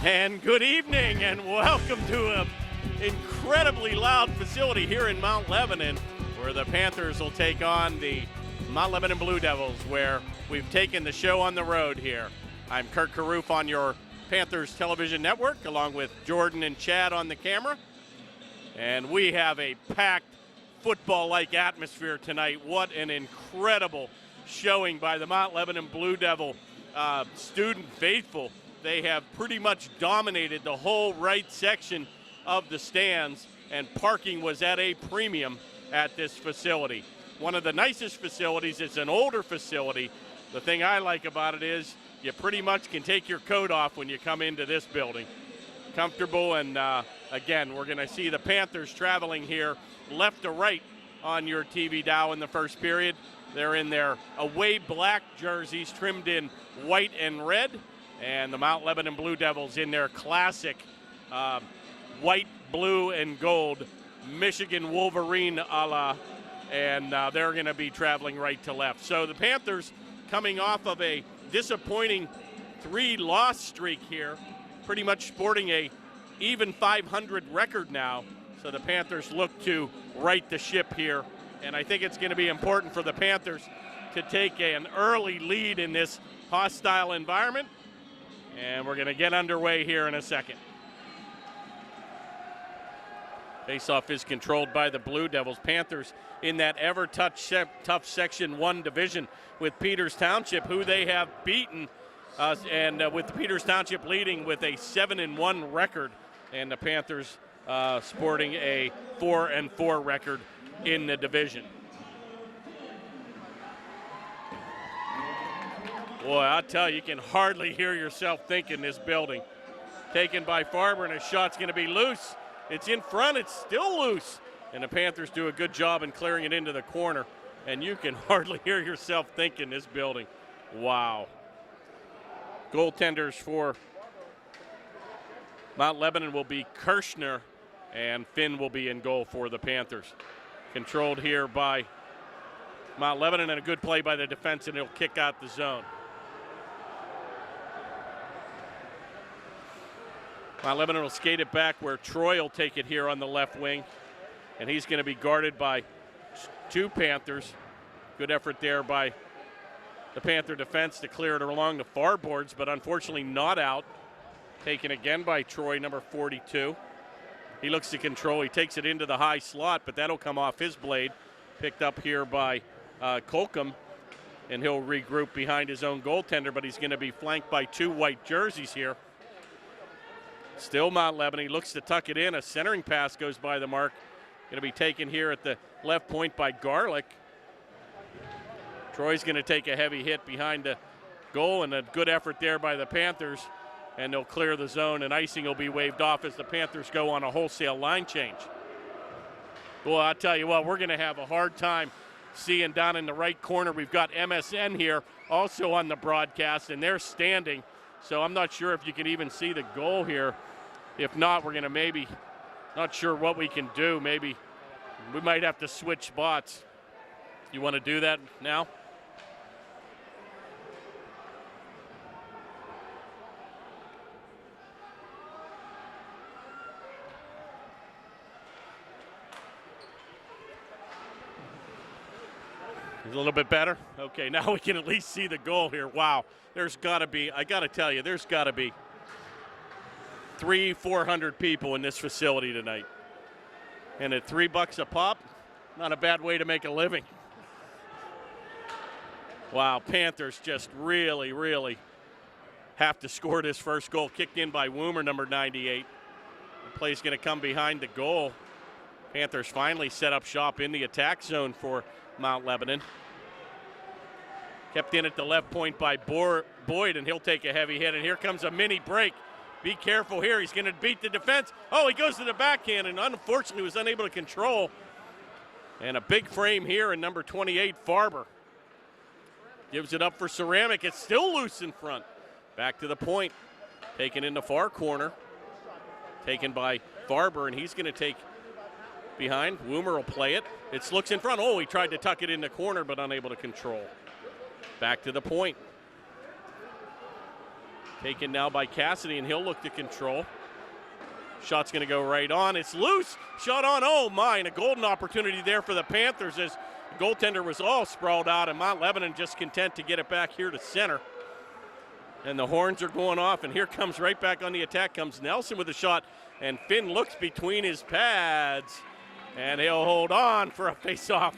And good evening and welcome to an incredibly loud facility here in Mount Lebanon, where the Panthers will take on the Mount Lebanon Blue Devils, where we've taken the show on the road here. I'm Kurt Carruth on your Panthers television network, along with Jordan and Chad on the camera. And we have a packed football-like atmosphere tonight. What an incredible showing by the Mount Lebanon Blue Devil student faithful. They have pretty much dominated the whole right section of the stands, and parking was at a premium at this facility. One of the nicest facilities. It's an older facility. The thing I like about it is you pretty much can take your coat off when you come into this building. Comfortable, and again, we're going to see the Panthers traveling here left to right on your TV dial in the first period. They're in their away black jerseys trimmed in white and red, and the Mount Lebanon Blue Devils in their classic white, blue, and gold Michigan Wolverine a la, and they're going to be traveling right to left. So the Panthers coming off of a disappointing 3-loss streak here, pretty much sporting a even 500 record now. So the Panthers look to right the ship here, and I think it's going to be important for the Panthers to take an early lead in this hostile environment. And we're going to get underway here in a second. Faceoff is controlled by the Blue Devils. Panthers in that tough Section 1 division with Peters Township, who they have beaten, with Peters Township leading with a 7-1 record, and the Panthers sporting a 4-4 record in the division. Boy, I'll tell you, you can hardly hear yourself think in this building. Taken by Farber, and a shot's going to be loose. It's in front, it's still loose. And the Panthers do a good job in clearing it into the corner. And you can hardly hear yourself think in this building. Wow. Goaltenders for Mount Lebanon will be Kirshner, and Finn will be in goal for the Panthers. Controlled here by Mount Lebanon, and a good play by the defense, and he'll kick out the zone. Mount Lebanon will skate it back where Troy will take it here on the left wing, and he's going to be guarded by two Panthers. Good effort there by the Panther defense to clear it along the far boards, but unfortunately not out. Taken again by Troy, number 42. He looks to control. He takes it into the high slot, but that'll come off his blade. Picked up here by Colcom, and he'll regroup behind his own goaltender, but he's going to be flanked by two white jerseys here. Still Mount Lebanon. He looks to tuck it in. A centering pass goes by the mark. Going to be taken here at the left point by Garlick. Troy's going to take a heavy hit behind the goal, and a good effort there by the Panthers. And they'll clear the zone, and icing will be waved off as the Panthers go on a wholesale line change. Well, I'll tell you what, we're going to have a hard time seeing down in the right corner. We've got MSN here also on the broadcast, and they're standing. So I'm not sure if you can even see the goal here. If not, we're going to maybe, not sure what we can do. Maybe we might have to switch spots. You want to do that now? A little bit better? Okay, now we can at least see the goal here. Wow, there's got to be, I got to tell you, there's got to be 300-400 people in this facility tonight. And at $3 a pop, not a bad way to make a living. Wow, Panthers just really, really have to score this first goal. Kicked in by Woomer, number 98. The play's going to come behind the goal. Panthers finally set up shop in the attack zone for Mount Lebanon. Kept in at the left point by Boyd, and he'll take a heavy hit. And here comes a mini break. Be careful here. He's going to beat the defense. Oh, he goes to the backhand, and unfortunately was unable to control. And a big frame here in number 28, Farber. Gives it up for Ceramic. It's still loose in front. Back to the point. Taken in the far corner. Taken by Farber, and he's going to take behind. Woomer will play it. It looks in front. Oh, he tried to tuck it in the corner, but unable to control. Back to the point. Taken now by Cassidy, and he'll look to control. Shot's going to go right on. It's loose. Shot on. Oh, my. And a golden opportunity there for the Panthers as the goaltender was all sprawled out, and Mount Lebanon just content to get it back here to center. And the horns are going off, and here comes right back on the attack comes Nelson with a shot, and Finn looks between his pads, and he'll hold on for a face-off.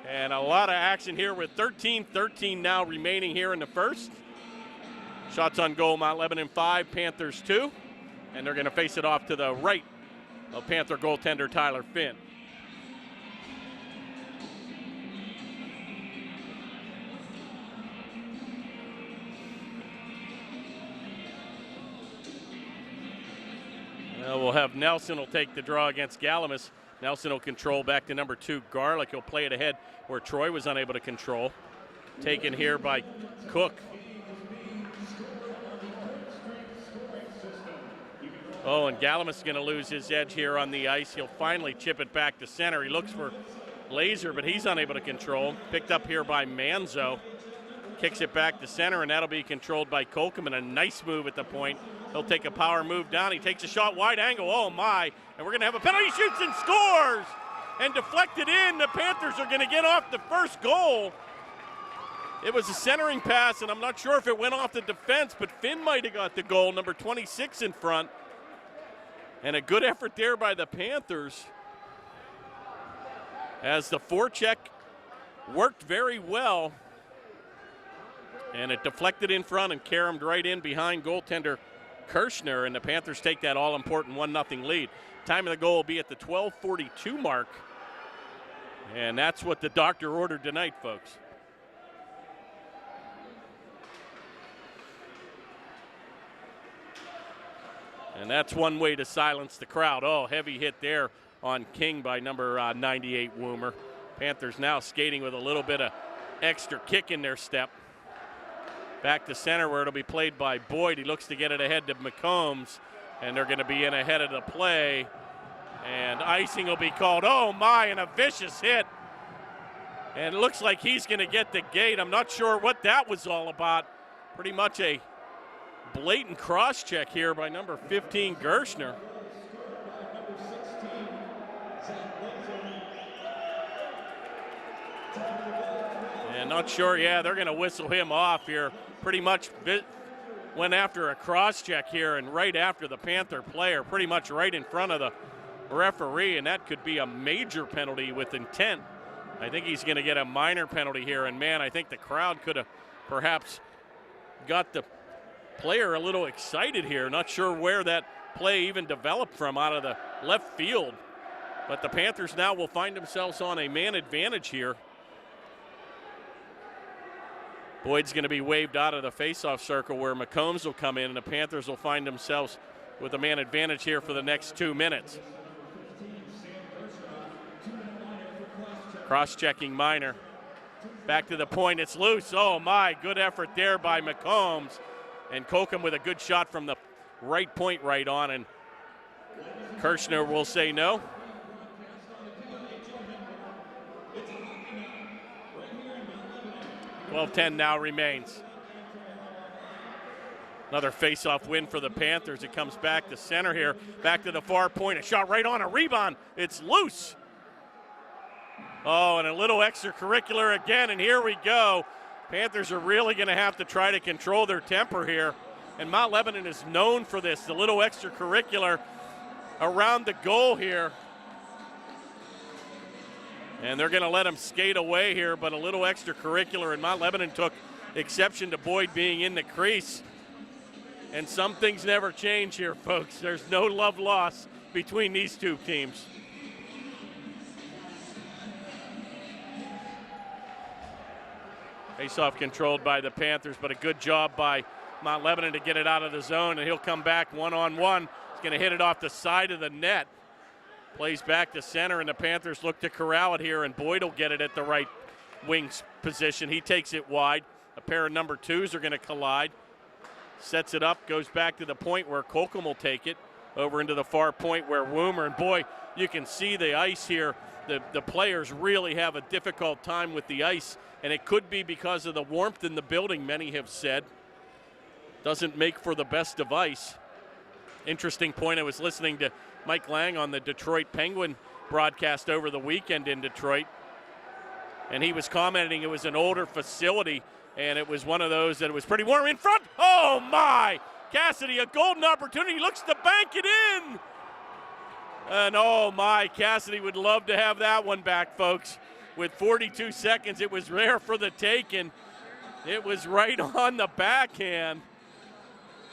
And a lot of action here with 13-13 now remaining here in the first. Shots on goal, Mount Lebanon 5, Panthers 2. And they're going to face it off to the right of Panther goaltender Tyler Finn. We'll have Nelson will take the draw against Galamus. Nelson will control back to number 2, Garlick. He'll play it ahead where Troy was unable to control. Taken here by Cook. Oh, and Galamus is going to lose his edge here on the ice. He'll finally chip it back to center. He looks for Laser, but he's unable to control. Picked up here by Manzo. Kicks it back to center, and that'll be controlled by Kolkum, and a nice move at the point. He'll take a power move down. He takes a shot wide angle. Oh, my. And we're going to have a penalty. Shoots and scores! And deflected in. The Panthers are going to get off the first goal. It was a centering pass, and I'm not sure if it went off the defense, but Finn might have got the goal. Number 26 in front. And a good effort there by the Panthers as the forecheck worked very well. And it deflected in front and caromed right in behind goaltender Kirschner, and the Panthers take that all-important 1-0 lead. Time of the goal will be at the 12:42 mark, and that's what the doctor ordered tonight, folks. And that's one way to silence the crowd. Oh, heavy hit there on King by number 98, Woomer. Panthers now skating with a little bit of extra kick in their step. Back to center where it'll be played by Boyd. He looks to get it ahead to McCombs, and they're going to be in ahead of the play. And icing will be called. Oh, my, and a vicious hit. And it looks like he's going to get the gate. I'm not sure what that was all about. Pretty much a blatant cross-check here by number 15, Gershner. And not sure, yeah, they're going to whistle him off here. Pretty much went after a cross-check here and right after the Panther player, pretty much right in front of the referee, and that could be a major penalty with intent. I think he's going to get a minor penalty here, and man, I think the crowd could have perhaps got the player a little excited here. Not sure where that play even developed from out of the left field, but the Panthers now will find themselves on a man advantage here. Boyd's going to be waved out of the faceoff circle where McCombs will come in, and the Panthers will find themselves with a man advantage here for the next 2 minutes. Cross-checking Minor. Back to the point, it's loose. Oh my, good effort there by McCombs. And Kokum with a good shot from the right point right on, and Kirschner will say no. .12-10 now remains. Another face-off win for the Panthers. It comes back to center here, back to the far point. A shot right on, a rebound. It's loose. Oh, and a little extracurricular again, and here we go. Panthers are really going to have to try to control their temper here. And Mount Lebanon is known for this, the little extracurricular around the goal here. And they're going to let him skate away here, but a little extracurricular, and Mount Lebanon took exception to Boyd being in the crease. And some things never change here, folks. There's no love lost between these two teams. Face-off controlled by the Panthers, but a good job by Mount Lebanon to get it out of the zone, and he'll come back one-on-one. He's going to hit it off the side of the net. Plays back to center, and the Panthers look to corral it here, and Boyd will get it at the right wing position. He takes it wide. A pair of number twos are going to collide. Sets it up, goes back to the point where Kolkum will take it, over into the far point where Woomer, and boy, you can see the ice here. The players really have a difficult time with the ice, and it could be because of the warmth in the building, many have said. doesn't make for the best of ice. Interesting point, I was listening to Mike Lang on the Detroit Penguin broadcast over the weekend in Detroit, and he was commenting it was an older facility, and it was one of those that it was pretty warm in front. Oh my! Cassidy, a golden opportunity, looks to bank it in. And oh my, Cassidy would love to have that one back, folks. With 42 seconds, it was rare for the taking. It was right on the backhand,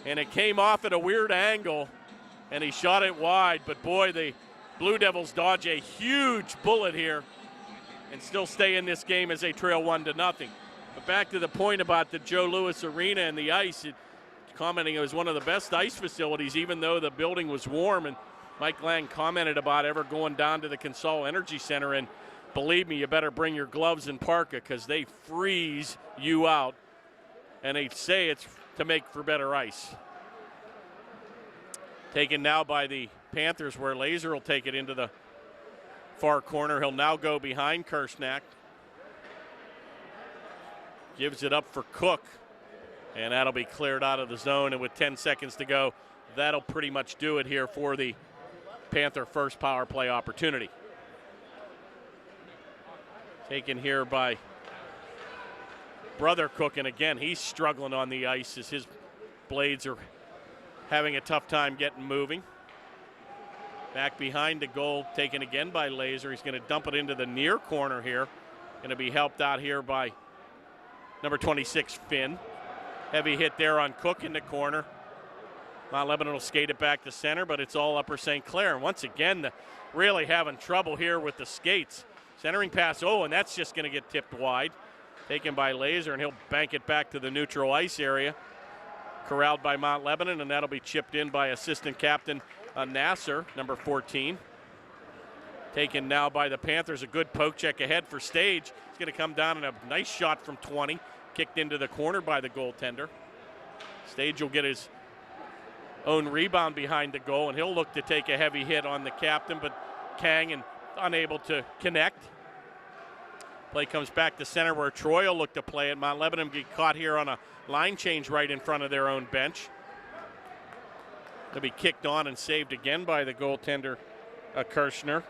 and it came off at a weird angle, and he shot it wide. But boy, the Blue Devils dodge a huge bullet here and still stay in this game as they trail 1-0. But back to the point about the Joe Louis Arena and the ice, commenting it was one of the best ice facilities, even though the building was warm. And Mike Lang commented about ever going down to the Consol Energy Center, and believe me, you better bring your gloves and parka because they freeze you out. And they say it's to make for better ice. Taken now by the Panthers, where Laser will take it into the far corner. He'll now go behind Kirshnak. Gives it up for Cook, and that'll be cleared out of the zone. And with 10 seconds to go, that'll pretty much do it here for the Panther first power play opportunity. Taken here by Brother Cook, and again, he's struggling on the ice as his blades are having a tough time getting moving. Back behind the goal, taken again by Laser. He's going to dump it into the near corner here. Going to be helped out here by number 26, Finn. Heavy hit there on Cook in the corner. Mount Lebanon will skate it back to center, but it's all Upper St. Clair. And once again, really having trouble here with the skates. Centering pass, and that's just going to get tipped wide. Taken by Laser, and he'll bank it back to the neutral ice area. Corralled by Mount Lebanon, and that'll be chipped in by assistant captain Nasser, number 14. Taken now by the Panthers, a good poke check ahead for Stage. It's going to come down in a nice shot from 20, kicked into the corner by the goaltender. Stage will get his own rebound behind the goal, and he'll look to take a heavy hit on the captain, but Kang and unable to connect. Play comes back to center where Troy will look to play it. Mount Lebanon get caught here on a line change right in front of their own bench. They'll be kicked on and saved again by the goaltender, Kirshner.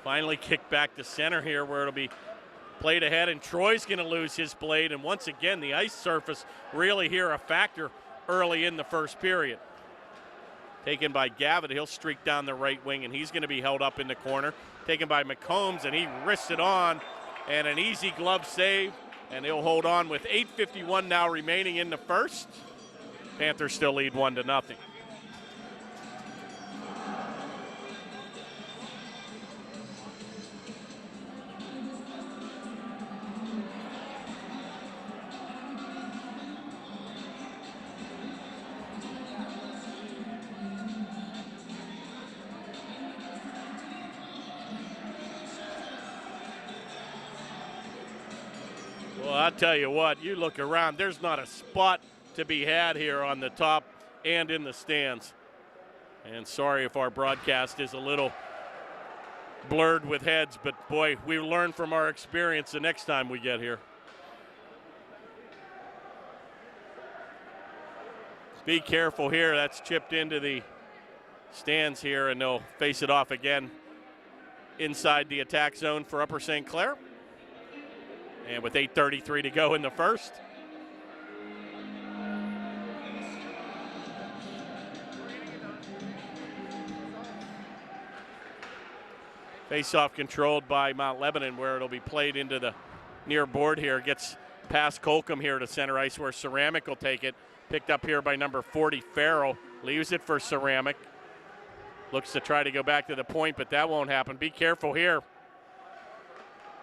Finally kicked back to center here where it'll be played ahead, and Troy's going to lose his blade. And once again, the ice surface really here a factor early in the first period. Taken by Gavitt, he'll streak down the right wing, and he's going to be held up in the corner. Taken by McCombs, and he wrists it on, and an easy glove save, and he'll hold on with 8:51 now remaining in the first. Panthers still lead 1-0. Well, I'll tell you what, you look around, there's not a spot to be had here on the top and in the stands. And sorry if our broadcast is a little blurred with heads, but boy, we learn from our experience the next time we get here. Be careful here, that's chipped into the stands here, and they'll face it off again inside the attack zone for Upper St. Clair. And with 8:33 to go in the first. Face-off controlled by Mount Lebanon, where it'll be played into the near board here. Gets past Colcom here to center ice, where Ceramic will take it. Picked up here by number 40, Farrell. Leaves it for Ceramic. Looks to try to go back to the point, but that won't happen. Be careful here.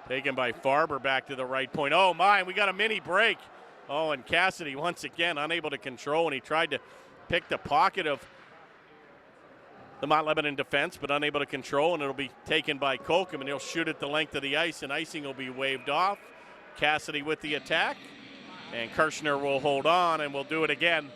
Taken by Farber back to the right point. Oh my, we got a mini break. Oh, and Cassidy once again unable to control, and he tried to pick the pocket of the Mount Lebanon defense, but unable to control, and it'll be taken by Colcom, and he'll shoot it the length of the ice, and icing will be waved off. Cassidy with the attack, and Kirshner will hold on, and we'll do it again.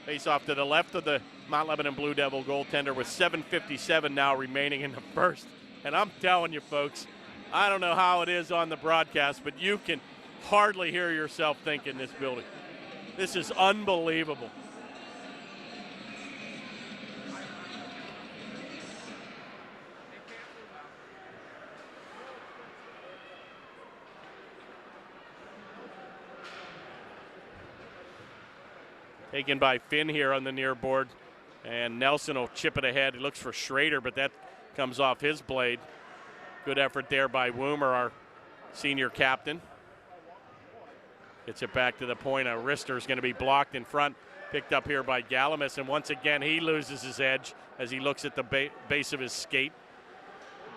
Face off to the left of the Mount Lebanon Blue Devil goaltender with 7:57 now remaining in the first. And I'm telling you, folks, I don't know how it is on the broadcast, but you can hardly hear yourself think in this building. This is unbelievable. Taken by Finn here on the near board, and Nelson will chip it ahead. He looks for Schrader, but that comes off his blade. Good effort there by Woomer, our senior captain. Gets it back to the point. A wrister is going to be blocked in front, picked up here by Galamis, and once again he loses his edge as he looks at the base of his skate.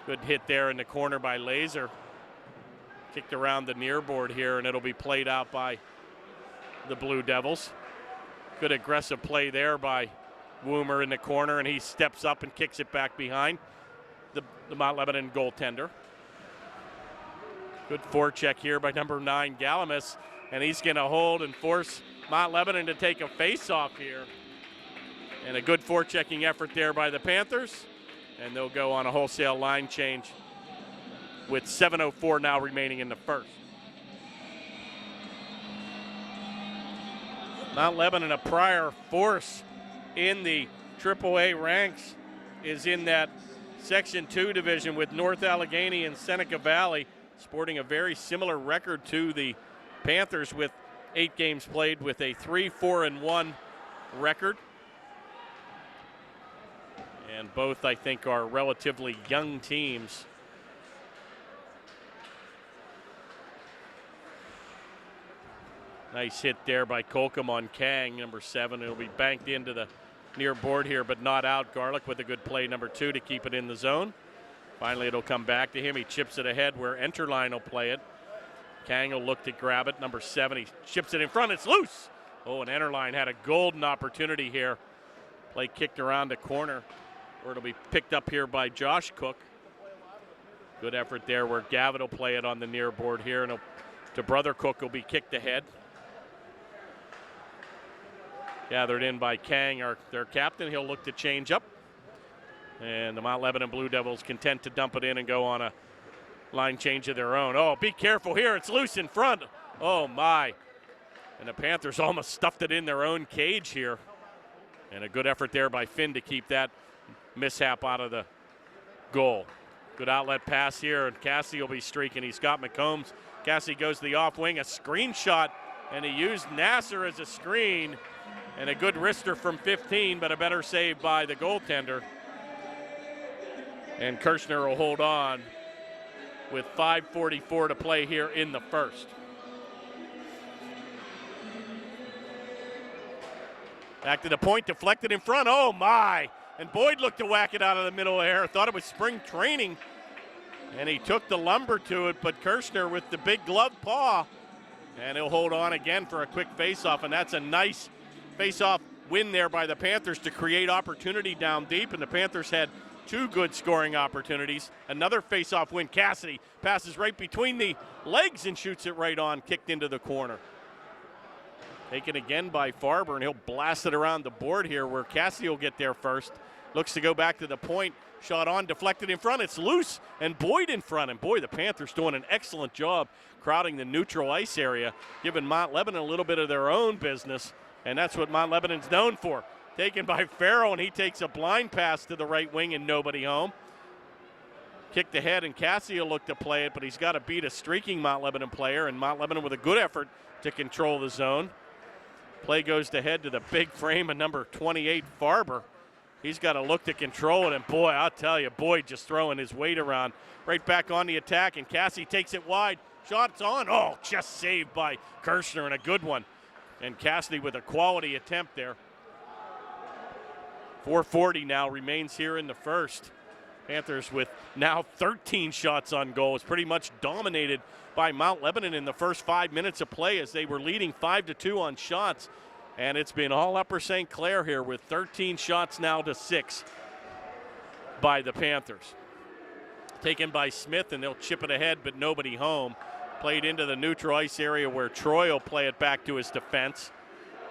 Good hit there in the corner by Laser. Kicked around the near board here, and it'll be played out by the Blue Devils. Good aggressive play there by Woomer in the corner, and he steps up and kicks it back behind the Mount Lebanon goaltender. Good forecheck here by number 9, Galamis, and he's going to hold and force Mount Lebanon to take a face-off here. And a good forechecking effort there by the Panthers, and they'll go on a wholesale line change with 7:04 now remaining in the first. Mount Lebanon, a prior force in the AAA ranks, is in that Section 2 division with North Allegheny and Seneca Valley, sporting a very similar record to the Panthers with 8 games played, with a 3-4-1 record. And both, I think, are relatively young teams. Nice hit there by Colcom on Kang, number 7. It'll be banked into the near board here, but not out. Garlick with a good play, number 2, to keep it in the zone. Finally, it'll come back to him. He chips it ahead where Enterline will play it. Kang will look to grab it, number 7. He chips it in front. It's loose. Oh, and Enterline had a golden opportunity here. Play kicked around the corner, where it'll be picked up here by Josh Cook. Good effort there where Gavitt will play it on the near board here, and to Brother Cook will be kicked ahead. Gathered in by Kang, their captain. He'll look to change up. And the Mount Lebanon Blue Devils content to dump it in and go on a line change of their own. Oh, be careful here. It's loose in front. Oh, my. And the Panthers almost stuffed it in their own cage here. And a good effort there by Finn to keep that mishap out of the goal. Good outlet pass here, and Cassidy will be streaking. He's got McCombs. Cassidy goes to the off wing, a screen shot, and he used Nasser as a screen. And a good wrister from 15, but a better save by the goaltender. And Kirshner will hold on with 5:44 to play here in the first. Back to the point, deflected in front. Oh, my. And Boyd looked to whack it out of the middle of the air. Thought it was spring training. And he took the lumber to it, but Kirshner with the big glove paw. And he'll hold on again for a quick faceoff, and that's a nice face-off win there by the Panthers to create opportunity down deep, and the Panthers had 2 good scoring opportunities. Another face-off win. Cassidy passes right between the legs and shoots it right on, kicked into the corner. Taken again by Farber, and he'll blast it around the board here where Cassidy will get there first. Looks to go back to the point. Shot on, deflected in front. It's loose, and Boyd in front. And boy, the Panthers doing an excellent job crowding the neutral ice area, giving Mount Lebanon a little bit of their own business. And that's what Mount Lebanon's known for. Taken by Farrell, and he takes a blind pass to the right wing and nobody home. Kicked ahead, and Cassidy will look to play it, but he's got to beat a streaking Mount Lebanon player, and Mount Lebanon with a good effort to control the zone. Play goes to head to the big frame of number 28, Farber. He's got to look to control it, and boy, I'll tell you, Boyd just throwing his weight around. Right back on the attack, and Cassidy takes it wide. Shot's on. Oh, just saved by Kirshner, and a good one. And Cassidy with a quality attempt there. 4:40 now remains here in the first. Panthers with now 13 shots on goal. It's pretty much dominated by Mount Lebanon in the first 5 minutes of play as they were leading 5-2 on shots. And it's been all Upper St. Clair here with 13 shots now to 6 by the Panthers. Taken by Smith, and they'll chip it ahead, but nobody home. Played into the neutral ice area where Troy will play it back to his defense.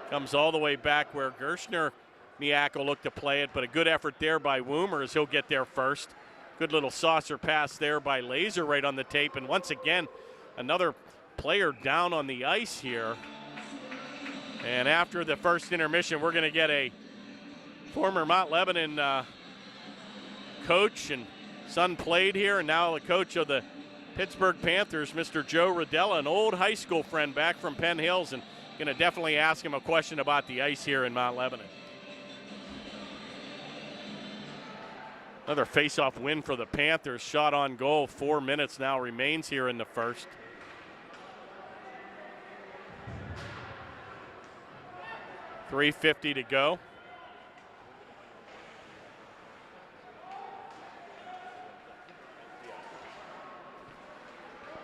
Comes all the way back where Niak will look to play it, but a good effort there by Woomer as he'll get there first. Good little saucer pass there by Laser right on the tape, and once again, another player down on the ice here. And after the first intermission, we're going to get a former Mount Lebanon coach and son played here, and now the coach of the Pittsburgh Panthers, Mr. Joe Rodella, an old high school friend back from Penn Hills, and going to definitely ask him a question about the ice here in Mount Lebanon. Another face-off win for the Panthers. Shot on goal. 4 minutes now remains here in the first. .350 to go.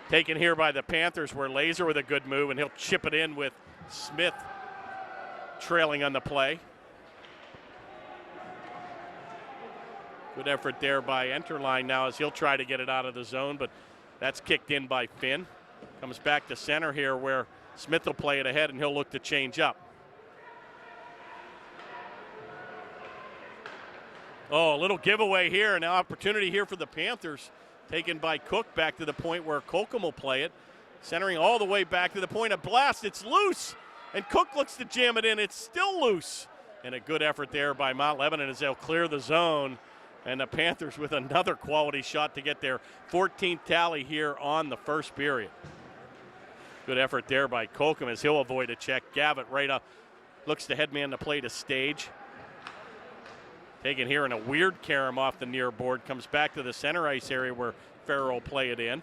Taken here by the Panthers, where Laser with a good move, and he'll chip it in with Smith trailing on the play. Good effort there by Enterline now as he'll try to get it out of the zone, but that's kicked in by Finn. Comes back to center here where Smith will play it ahead, and he'll look to change up. Oh, a little giveaway here, and now opportunity here for the Panthers. Taken by Cook back to the point where Colcom will play it. Centering all the way back to the point of blast. It's loose, and Cook looks to jam it in. It's still loose. And a good effort there by Mount Lebanon as they'll clear the zone. And the Panthers with another quality shot to get their 14th tally here on the first period. Good effort there by Colcom as he'll avoid a check. Gavitt right up, looks to headman to play to Stage. Taken here in a weird carom off the near board. Comes back to the center ice area where Farrell will play it in.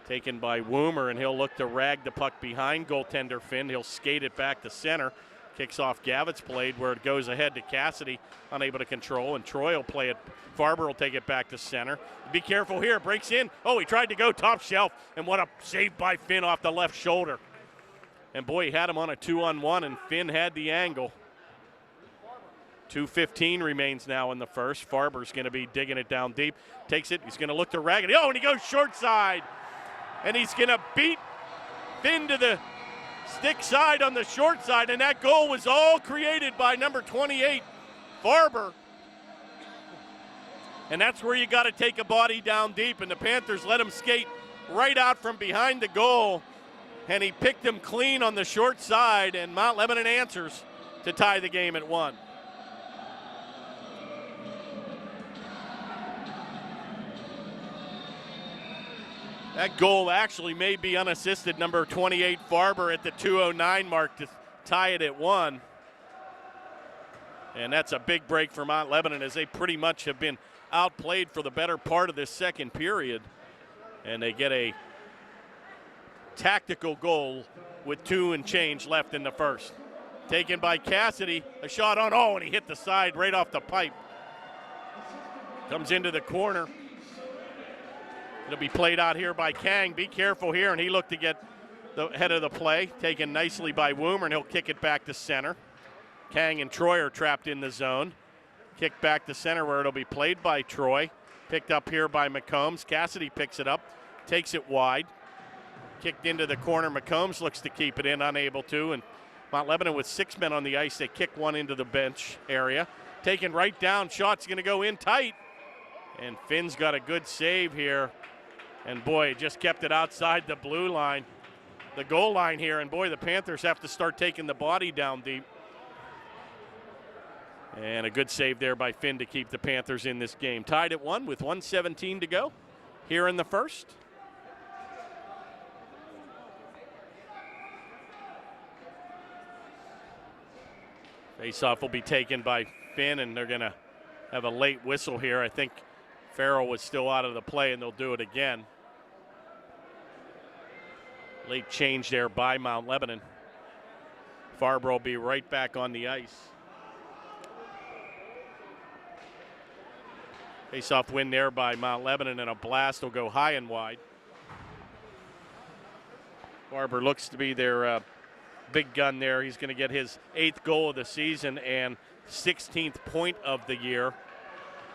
Taken by Woomer, and he'll look to rag the puck behind goaltender Finn. He'll skate it back to center. Kicks off Gavitt's blade where it goes ahead to Cassidy, unable to control, and Troy will play it. Farber will take it back to center. Be careful here, breaks in. Oh, he tried to go top shelf, and what a save by Finn off the left shoulder. And boy, he had him on a 2-on-1, and Finn had the angle. 2:15 remains now in the first. Farber's going to be digging it down deep. Takes it, he's going to look to Raggedy. Oh, and he goes short side. And he's going to beat Finn to the stick side on the short side, and that goal was all created by number 28, Farber. And that's where you got to take a body down deep, and the Panthers let him skate right out from behind the goal, and he picked him clean on the short side, and Mount Lebanon answers to tie the game at 1. That goal actually may be unassisted. Number 28, Farber, at the 2:09 mark to tie it at 1. And that's a big break for Mount Lebanon as they pretty much have been outplayed for the better part of this second period. And they get a tactical goal with 2 and change left in the first. Taken by Cassidy, a shot on, oh, and he hit the side right off the pipe. Comes into the corner. It'll be played out here by Kang. Be careful here, and he looked to get the head of the play. Taken nicely by Woomer, and he'll kick it back to center. Kang and Troy are trapped in the zone. Kick back to center where it'll be played by Troy. Picked up here by McCombs. Cassidy picks it up, takes it wide. Kicked into the corner. McCombs looks to keep it in, unable to. And Mount Lebanon with 6 men on the ice. They kick one into the bench area. Taken right down. Shot's going to go in tight. And Finn's got a good save here. And boy, just kept it outside the blue line, the goal line here. And boy, the Panthers have to start taking the body down deep. And a good save there by Finn to keep the Panthers in this game. Tied at 1 with 1:17 to go here in the first. Faceoff will be taken by Finn, and they're going to have a late whistle here. I think Farrell was still out of the play, and they'll do it again. Late change there by Mount Lebanon. Farber will be right back on the ice. Face-off win there by Mount Lebanon, and a blast will go high and wide. Farber looks to be their big gun there. He's going to get his 8th goal of the season and 16th point of the year.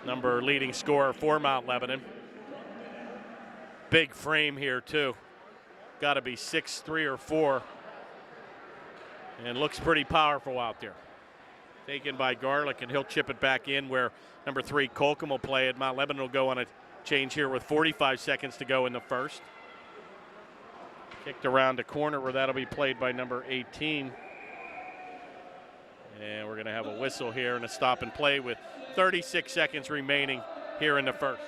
Number leading scorer for Mount Lebanon. Big frame here too. Got to be 6'3" or 4. And looks pretty powerful out there. Taken by Garlick, and he'll chip it back in where number 3, Colcom, will play it. Mount Lebanon will go on a change here with 45 seconds to go in the first. Kicked around the corner where that'll be played by number 18. And we're going to have a whistle here and a stop and play with 36 seconds remaining here in the first.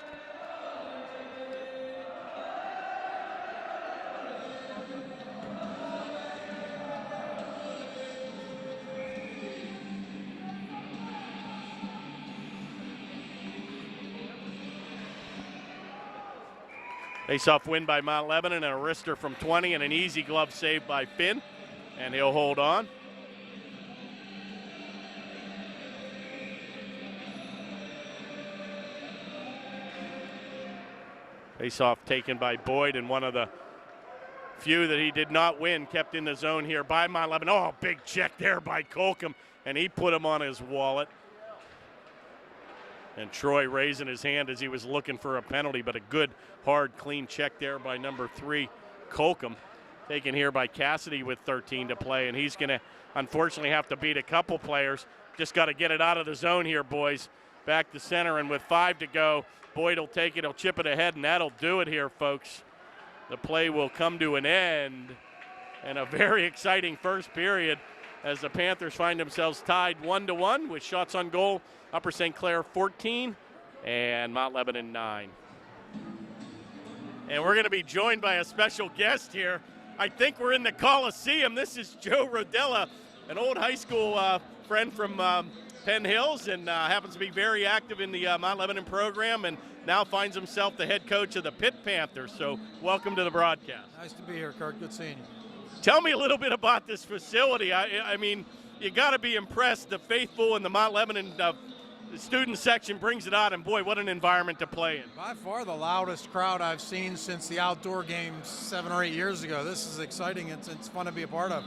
Face-off win by Mount Lebanon, and a wrister from 20 and an easy glove save by Finn, and he'll hold on. Face-off taken by Boyd, and one of the few that he did not win, kept in the zone here by Mount Lebanon. Oh, big check there by Colcom, and he put him on his wallet. And Troy raising his hand as he was looking for a penalty, but a good, hard, clean check there by number 3, Colcom. Taken here by Cassidy with 13 to play, and he's going to unfortunately have to beat a couple players. Just got to get it out of the zone here, boys. Back to center, and with 5 to go, Boyd will take it, he'll chip it ahead, and that'll do it here, folks. The play will come to an end, and a very exciting first period as the Panthers find themselves tied 1-1 with shots on goal. Upper St. Clair 14 and Mount Lebanon 9. And we're going to be joined by a special guest here. I think we're in the Coliseum. This is Joe Rodella, an old high school friend from Penn Hills, and happens to be very active in the Mount Lebanon program, and now finds himself the head coach of the Pitt Panthers. So welcome to the broadcast. Nice to be here, Kurt. Good seeing you. Tell me a little bit about this facility. I mean, you got to be impressed. The faithful and the Mount Lebanon student section brings it out, and boy, what an environment to play in. By far the loudest crowd I've seen since the outdoor games 7 or 8 years ago. This is exciting. It's fun to be a part of.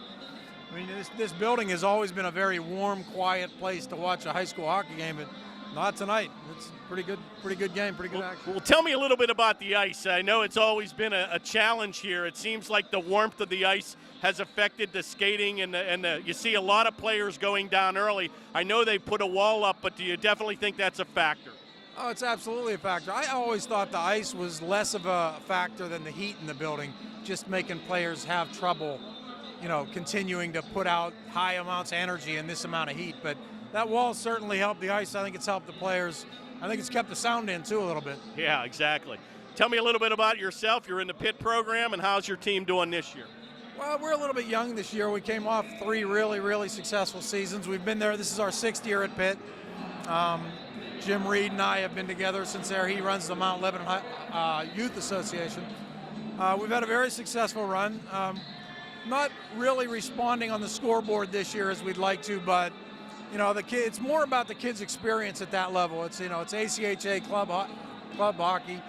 I mean, this building has always been a very warm, quiet place to watch a high school hockey game, but not tonight. It's a pretty good game, pretty good action. Well, tell me a little bit about the ice. I know it's always been a challenge here. It seems like the warmth of the ice has affected the skating, and you see a lot of players going down early. I know they put a wall up, but do you definitely think that's a factor? Oh, it's absolutely a factor. I always thought the ice was less of a factor than the heat in the building, just making players have trouble, continuing to put out high amounts of energy in this amount of heat. But that wall certainly helped the ice. I think it's helped the players. I think it's kept the sound in, too, a little bit. Yeah, exactly. Tell me a little bit about yourself. You're in the Pitt program, and how's your team doing this year? Well, we're a little bit young this year. We came off 3 really, really successful seasons. We've been there. This is our 6th year at Pitt. Jim Reed and I have been together since there. He runs the Mount Lebanon Youth Association. We've had a very successful run. Not really responding on the scoreboard this year as we'd like to, but it's more about the kids' experience at that level. It's it's ACHA club hockey,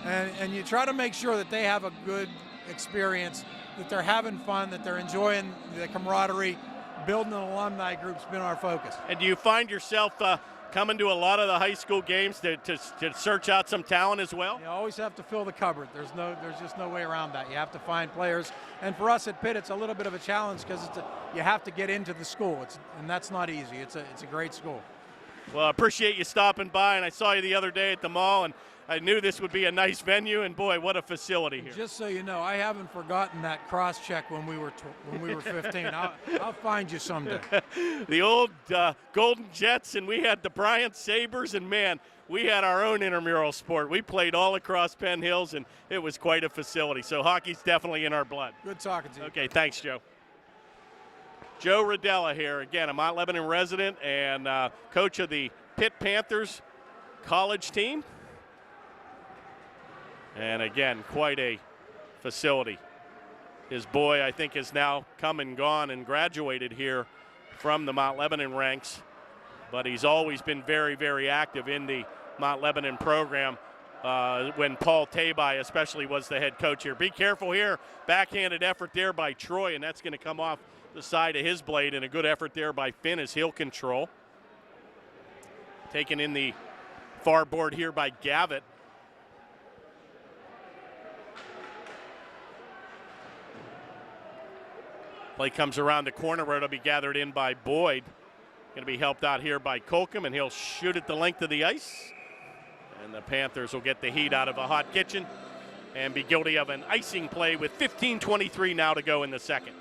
and you try to make sure that they have a good experience, that they're having fun, that they're enjoying the camaraderie. Building an alumni group's been our focus. And do you find yourself coming to a lot of the high school games to search out some talent as well? You always have to fill the cupboard. There's just no way around that. You have to find players. And for us at Pitt, it's a little bit of a challenge because you have to get into the school, and that's not easy. It's a great school. Well, I appreciate you stopping by, and I saw you the other day at the mall, and I knew this would be a nice venue, and boy, what a facility here. Just so you know, I haven't forgotten that cross-check when we were 15. I'll find you someday. The old Golden Jets, and we had the Bryant Sabres, and man, we had our own intramural sport. We played all across Penn Hills, and it was quite a facility. So hockey's definitely in our blood. Good talking to you. Okay, thanks, Joe. Joe Rodella here, again, a Mount Lebanon resident and coach of the Pitt Panthers college team. And again, quite a facility. His boy, I think, has now come and gone and graduated here from the Mount Lebanon ranks. But he's always been very, very active in the Mount Lebanon program when Paul Tabai especially was the head coach here. Be careful here. Backhanded effort there by Troy, and that's going to come off the side of his blade, and a good effort there by Finn as he'll control. Taken in the far board here by Gavitt. Play comes around the corner where it'll be gathered in by Boyd. Going to be helped out here by Colcom, and he'll shoot it the length of the ice. And the Panthers will get the heat out of a hot kitchen and be guilty of an icing play with 15:23 now to go in the second.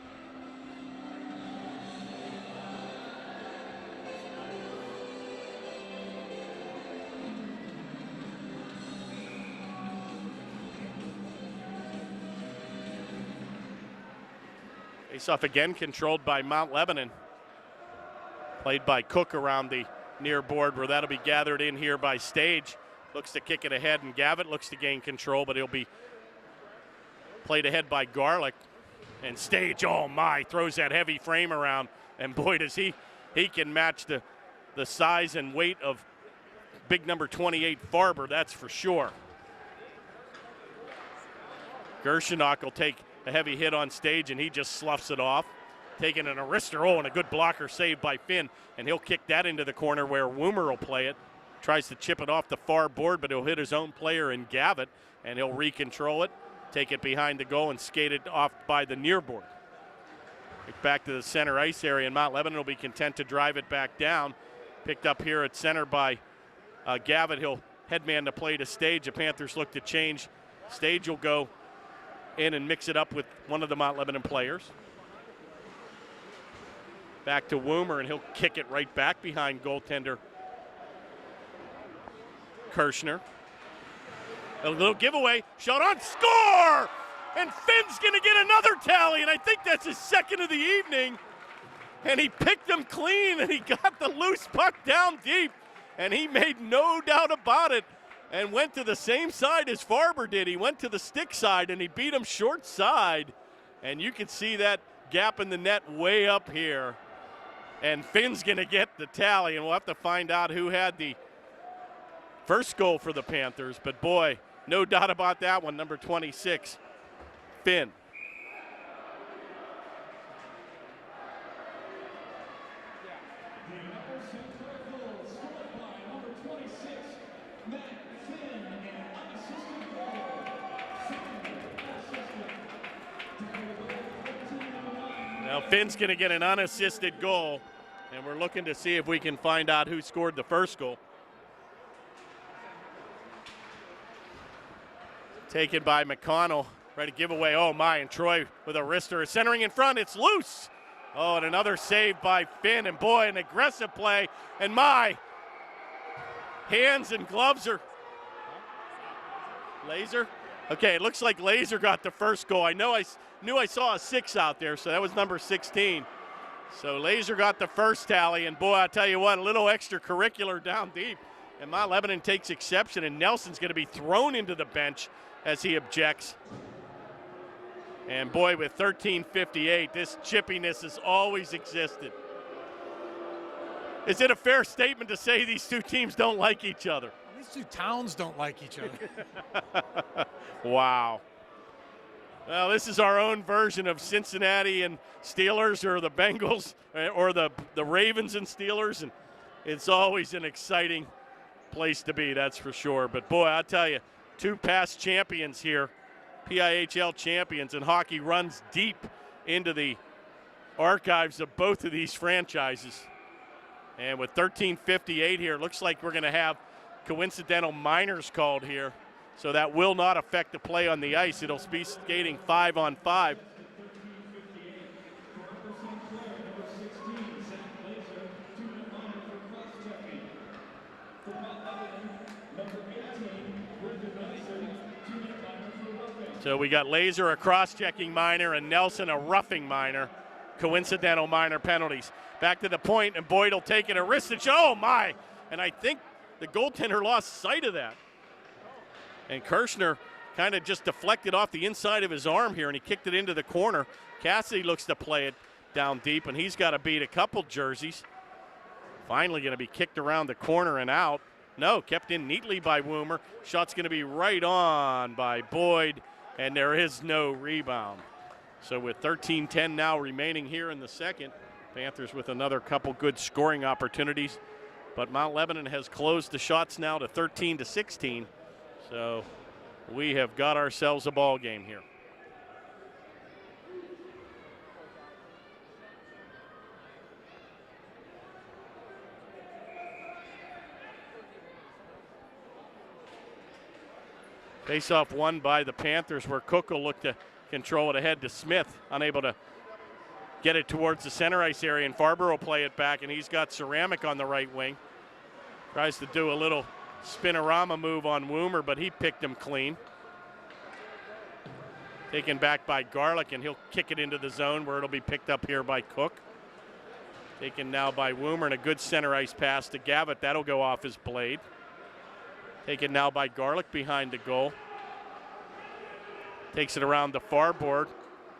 Face-off again controlled by Mount Lebanon. Played by Cook around the near board where that'll be gathered in here by Stage. Looks to kick it ahead, and Gavitt looks to gain control, but he'll be played ahead by Garlick. And Stage, oh my, throws that heavy frame around. And boy, does he can match the size and weight of big number 28 Farber, that's for sure. Gershenok will take a heavy hit on Stage, and he just sloughs it off. Taking an Arister, and a good blocker save by Finn, and he'll kick that into the corner where Woomer will play it. Tries to chip it off the far board, but he'll hit his own player in Gavitt, and he'll recontrol it, take it behind the goal, and skate it off by the near board. Back to the center ice area, and Mount Lebanon will be content to drive it back down. Picked up here at center by Gavitt. He'll headman the play to Stage. The Panthers look to change. Stage will go in and mix it up with one of the Mount Lebanon players. Back to Woomer, and he'll kick it right back behind goaltender Kirshner. A little giveaway, shot on, score! And Finn's gonna get another tally, and I think that's his second of the evening. And he picked them clean, and he got the loose puck down deep, and he made no doubt about it, and went to the same side as Farber did. He went to the stick side, and he beat him short side. And you can see that gap in the net way up here. And Finn's going to get the tally, and we'll have to find out who had the first goal for the Panthers. But, boy, no doubt about that one, number 26, Finn. Now Finn's going to get an unassisted goal, and we're looking to see if we can find out who scored the first goal. Taken by McConnell, ready to give away. Oh my, and Troy with a wrister, centering in front, it's loose. Oh, and another save by Finn, and boy, an aggressive play, and my, hands and gloves are, Laser? Okay, it looks like Laser got the first goal. I knew I saw a 6 out there, so that was number 16. So Laser got the first tally, and boy, I tell you what, a little extracurricular down deep. And Mount Lebanon takes exception, and Nelson's going to be thrown into the bench as he objects. And boy, with 13:58, this chippiness has always existed. Is it a fair statement to say these two teams don't like each other? These two towns don't like each other. Wow. Well, this is our own version of Cincinnati and Steelers, or the Bengals, or the Ravens and Steelers, and it's always an exciting place to be, that's for sure. But boy, I'll tell you, two past champions here, PIHL champions, and hockey runs deep into the archives of both of these franchises. And with 13:58 here, it looks like we're going to have coincidental minors called here. So that will not affect the play on the ice. It'll be skating 5-on-5. So we got Laser, a cross-checking minor, and Nelson, a roughing minor. Coincidental minor penalties. Back to the point, and Boyd will take it, a wrist and oh my! And I think the goaltender lost sight of that. And Kirshner kind of just deflected off the inside of his arm here, and he kicked it into the corner. Cassidy looks to play it down deep, and he's got to beat a couple jerseys. Finally going to be kicked around the corner and out. No, kept in neatly by Woomer. Shot's going to be right on by Boyd, and there is no rebound. So with 13:10 now remaining here in the second, Panthers with another couple good scoring opportunities. But Mount Lebanon has closed the shots now to 13-16. So we have got ourselves a ball game here. Face-off won by the Panthers, where Cook will look to control it ahead to Smith, unable to get it towards the center ice area, and Farber will play it back, and he's got Ceramic on the right wing. Tries to do a little spinorama move on Woomer, but he picked him clean. Taken back by Garlick, and he'll kick it into the zone where it'll be picked up here by Cook. Taken now by Woomer, and a good center ice pass to Gavitt. That'll go off his blade. Taken now by Garlick behind the goal. Takes it around the far board.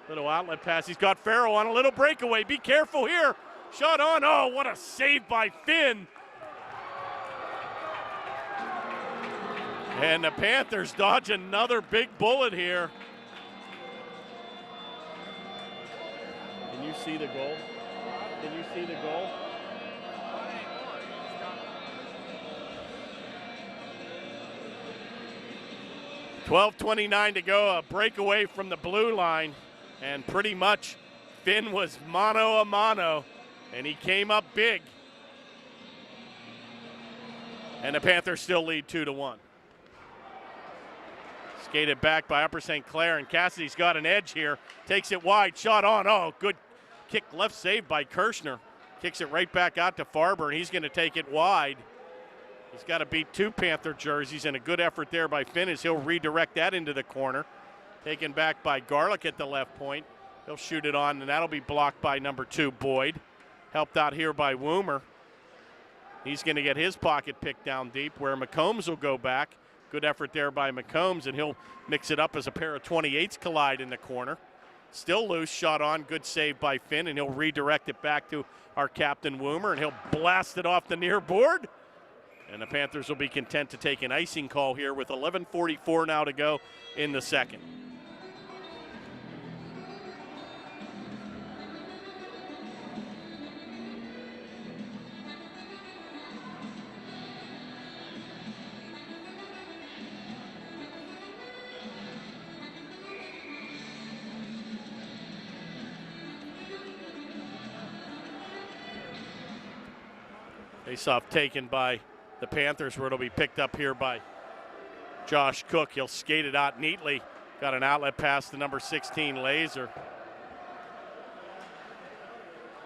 Little outlet pass. He's got Farrell on a little breakaway. Be careful here. Shot on. Oh, what a save by Finn. And the Panthers dodge another big bullet here. Can you see the goal? Can you see the goal? 12:29 to go, a breakaway from the blue line, and pretty much Finn was mano a mano, and he came up big. And the Panthers still lead 2-1. Skated back by Upper St. Clair, and Cassidy's got an edge here. Takes it wide, shot on. Oh, good kick left save by Kirshner. Kicks it right back out to Farber, and he's going to take it wide. He's got to beat two Panther jerseys, and a good effort there by Finn as he'll redirect that into the corner. Taken back by Garlick at the left point. He'll shoot it on, and that'll be blocked by number 2, Boyd. Helped out here by Woomer. He's going to get his pocket picked down deep, where McCombs will go back. Good effort there by McCombs, and he'll mix it up as a pair of 28s collide in the corner. Still loose, shot on, good save by Finn, and he'll redirect it back to our captain Woomer, and he'll blast it off the near board. And the Panthers will be content to take an icing call here with 11:44 now to go in the second. Face-off taken by the Panthers, where it'll be picked up here by Josh Cook. He'll skate it out neatly. Got an outlet pass to number 16, Laser.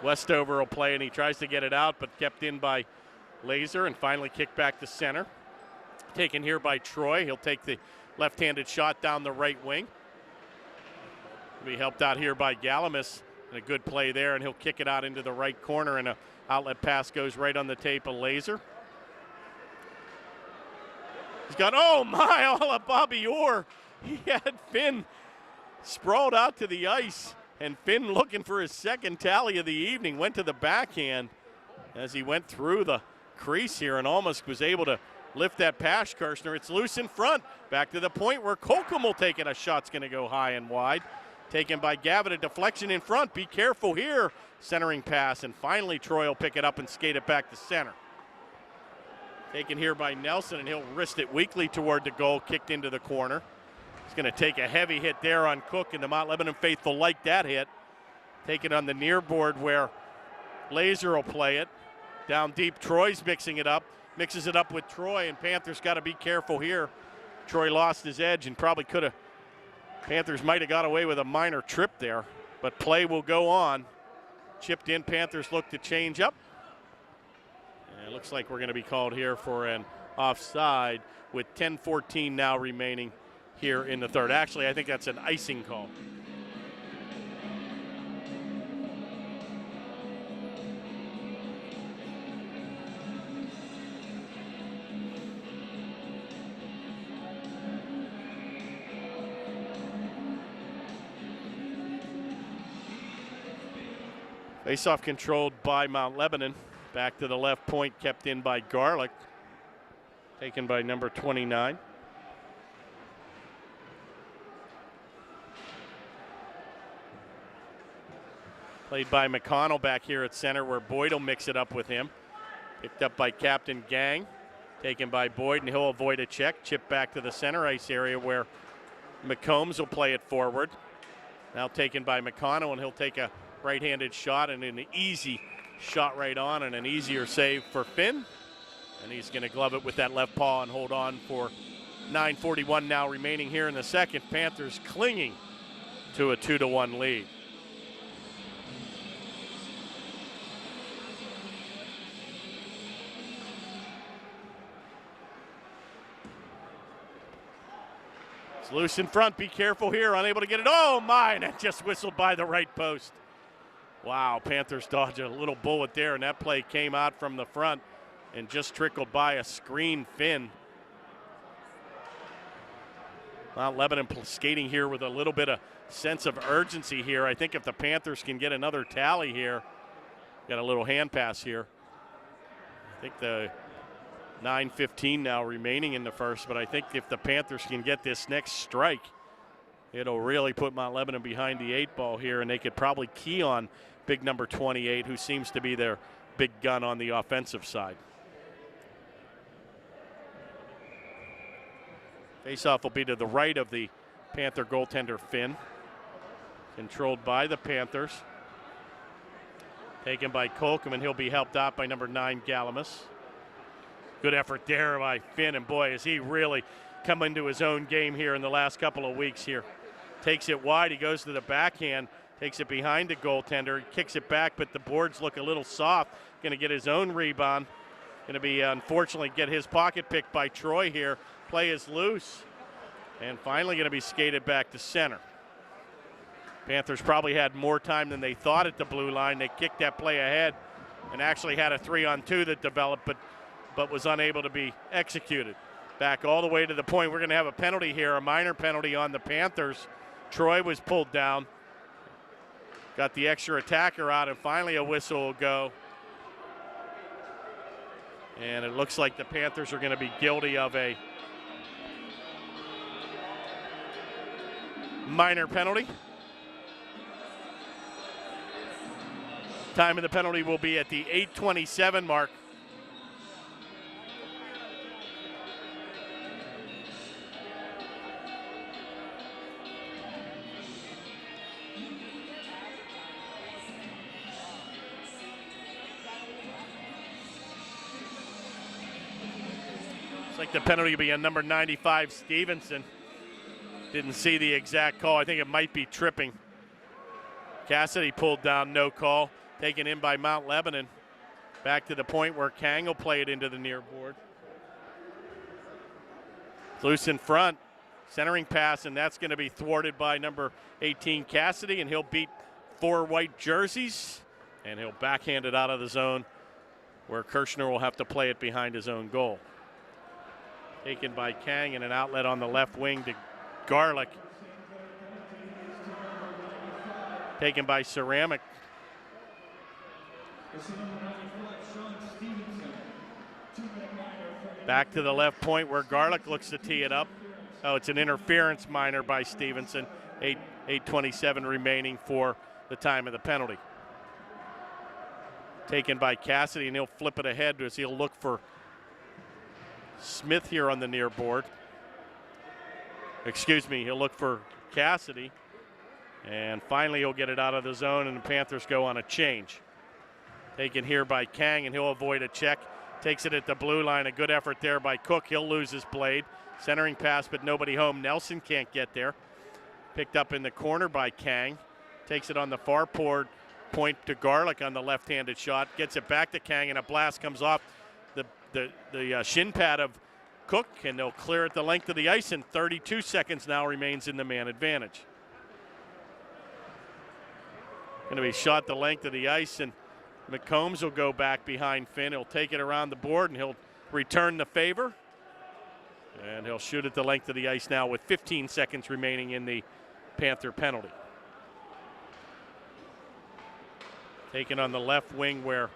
Westover will play, and he tries to get it out, but kept in by Laser, and finally kicked back to center. Taken here by Troy. He'll take the left-handed shot down the right wing. He'll be helped out here by Galamis, and a good play there, and he'll kick it out into the right corner, and a outlet pass goes right on the tape of Laser. He's got, oh my, all of Bobby Orr. He had Finn sprawled out to the ice, and Finn looking for his second tally of the evening. Went to the backhand as he went through the crease here and almost was able to lift that pass, Kirshner. It's loose in front. Back to the point where Colcom will take it. A shot's going to go high and wide. Taken by Gavitt, a deflection in front. Be careful here. Centering pass, and finally Troy will pick it up and skate it back to center. Taken here by Nelson, and he'll wrist it weakly toward the goal, kicked into the corner. He's going to take a heavy hit there on Cook, and the Mount Lebanon faithful like that hit. Taken on the near board where Laser will play it. Down deep, Troy's mixing it up. Mixes it up with Troy, and Panthers got to be careful here. Troy lost his edge and probably could have. Panthers might have got away with a minor trip there, but play will go on. Chipped in, Panthers look to change up. And it looks like we're going to be called here for an offside with 10:14 now remaining here in the third. Actually, I think that's an icing call. Face-off controlled by Mount Lebanon. Back to the left point, kept in by Garlick. Taken by number 29. Played by McConnell back here at center, where Boyd will mix it up with him. Picked up by Captain Gang. Taken by Boyd, and he'll avoid a check. Chip back to the center ice area where McCombs will play it forward. Now taken by McConnell, and he'll take a right-handed shot, and an easy shot right on, and an easier save for Finn. And he's going to glove it with that left paw and hold on for 9:41 now remaining here in the second. Panthers clinging to a 2-1 lead. It's loose in front. Be careful here. Unable to get it. Oh, my. And it just whistled by the right post. Wow, Panthers dodged a little bullet there, and that play came out from the front and just trickled by a screen Finn. Mount Lebanon skating here with a little bit of sense of urgency here. I think if the Panthers can get another tally here, got a little hand pass here. I think the 9:15 now remaining in the first, but I think if the Panthers can get this next strike, it'll really put Mount Lebanon behind the 8 ball here, and they could probably key on big number 28, who seems to be their big gun on the offensive side. Faceoff will be to the right of the Panther goaltender Finn. Controlled by the Panthers. Taken by Colcom, and he'll be helped out by number 9, Galamus. Good effort there by Finn, and boy, has he really come into his own game here in the last couple of weeks here. Takes it wide, he goes to the backhand, takes it behind the goaltender, kicks it back, but the boards look a little soft. Going to get his own rebound. Going to be, unfortunately, get his pocket picked by Troy here. Play is loose, and finally going to be skated back to center. Panthers probably had more time than they thought at the blue line. They kicked that play ahead and actually had a 3-on-2 that developed, but was unable to be executed. Back all the way to the point. We're going to have a penalty here, a minor penalty on the Panthers. Troy was pulled down. Got the extra attacker out, and finally a whistle will go. And it looks like the Panthers are going to be guilty of a minor penalty. Time of the penalty will be at the 8:27 mark. Looks like the penalty will be on number 95, Stevenson. Didn't see the exact call. I think it might be tripping. Cassidy pulled down, no call. Taken in by Mount Lebanon. Back to the point where Kang will play it into the near board. Loose in front. Centering pass, and that's going to be thwarted by number 18, Cassidy, and he'll beat 4 white jerseys, and he'll backhand it out of the zone where Kirshner will have to play it behind his own goal. Taken by Kang, and an outlet on the left wing to Garlick. Taken by Ceramic. Back to the left point where Garlick looks to tee it up. Oh, it's an interference minor by Stevenson. 8:27 remaining for the time of the penalty. Taken by Cassidy, and he'll flip it ahead as he'll look for Smith here on the near board. Excuse me, he'll look for Cassidy. And finally he'll get it out of the zone, and the Panthers go on a change. Taken here by Kang, and he'll avoid a check. Takes it at the blue line. A good effort there by Cook. He'll lose his blade. Centering pass, but nobody home. Nelson can't get there. Picked up in the corner by Kang. Takes it on the far point to Garlick on the left-handed shot. Gets it back to Kang, and a blast comes off the shin pad of Cook, and they'll clear it the length of the ice, and 32 seconds now remains in the man advantage. Going to be shot the length of the ice, and McCombs will go back behind Finn. He'll take it around the board, and he'll return the favor. And he'll shoot it the length of the ice now with 15 seconds remaining in the Panther penalty. Taken on the left wing where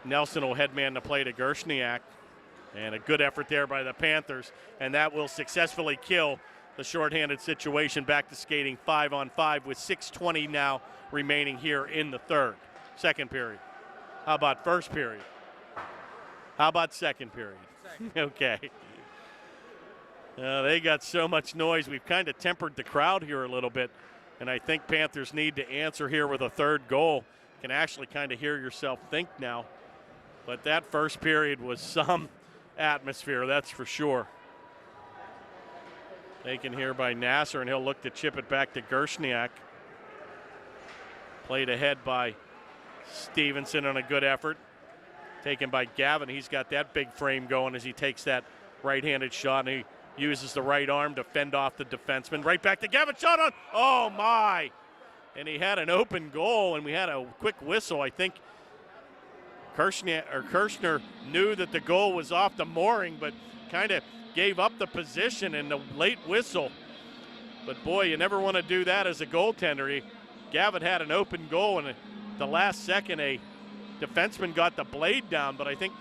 Nelson will headman the play to Gershniak. And a good effort there by the Panthers. And that will successfully kill the shorthanded situation. Back to skating 5-on-5 with 6:20 now remaining here in the second period. How about first period? How about second period? Okay. They got so much noise. We've kind of tempered the crowd here a little bit. And I think Panthers need to answer here with a third goal. Can actually kind of hear yourself think now. But that first period was some atmosphere, that's for sure. Taken here by Nasser, and he'll look to chip it back to Gershniak. Played ahead by Stevenson on a good effort. Taken by Gavin. He's got that big frame going as he takes that right-handed shot, and he uses the right arm to fend off the defenseman. Right back to Gavin. Shot on. Oh, my. And he had an open goal, and we had a quick whistle. I think Kirshner knew that the goal was off the mooring, but kind of gave up the position in the late whistle. But, boy, you never want to do that as a goaltender. Gavin had an open goal, and at the last second, a defenseman got the blade down, but I think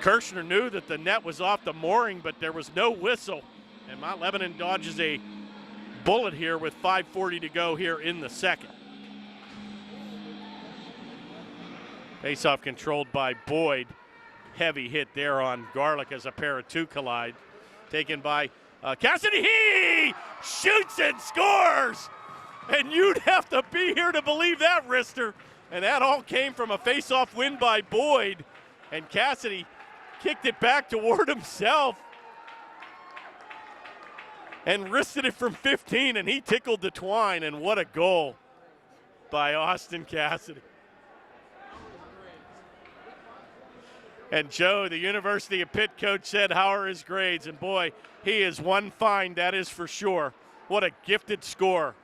Kirshner knew that the net was off the mooring, but there was no whistle. And Mount Lebanon dodges a bullet here with 5:40 to go here in the second. Faceoff controlled by Boyd. Heavy hit there on Garlick as a pair of two collide. Taken by Cassidy. He shoots and scores! And you'd have to be here to believe that, Rister. And that all came from a faceoff win by Boyd. And Cassidy kicked it back toward himself and wristed it from 15, and he tickled the twine. And what a goal by Austin Cassidy. And Joe, the University of Pitt coach, said, how are his grades? And boy, he is one find, that is for sure. What a gifted score.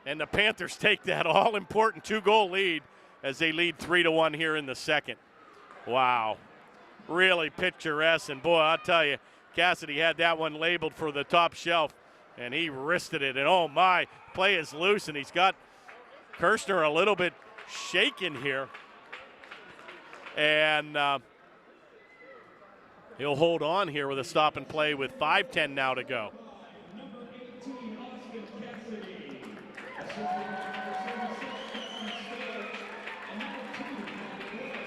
And the Panthers take that all-important two-goal lead as they lead 3-1 here in the second. Wow. Really picturesque. And boy, I'll tell you, Cassidy had that one labeled for the top shelf, and he wristed it. And oh my, play is loose, and he's got Kirshner a little bit shaken here. And he'll hold on here with a stop and play with 5:10 now to go.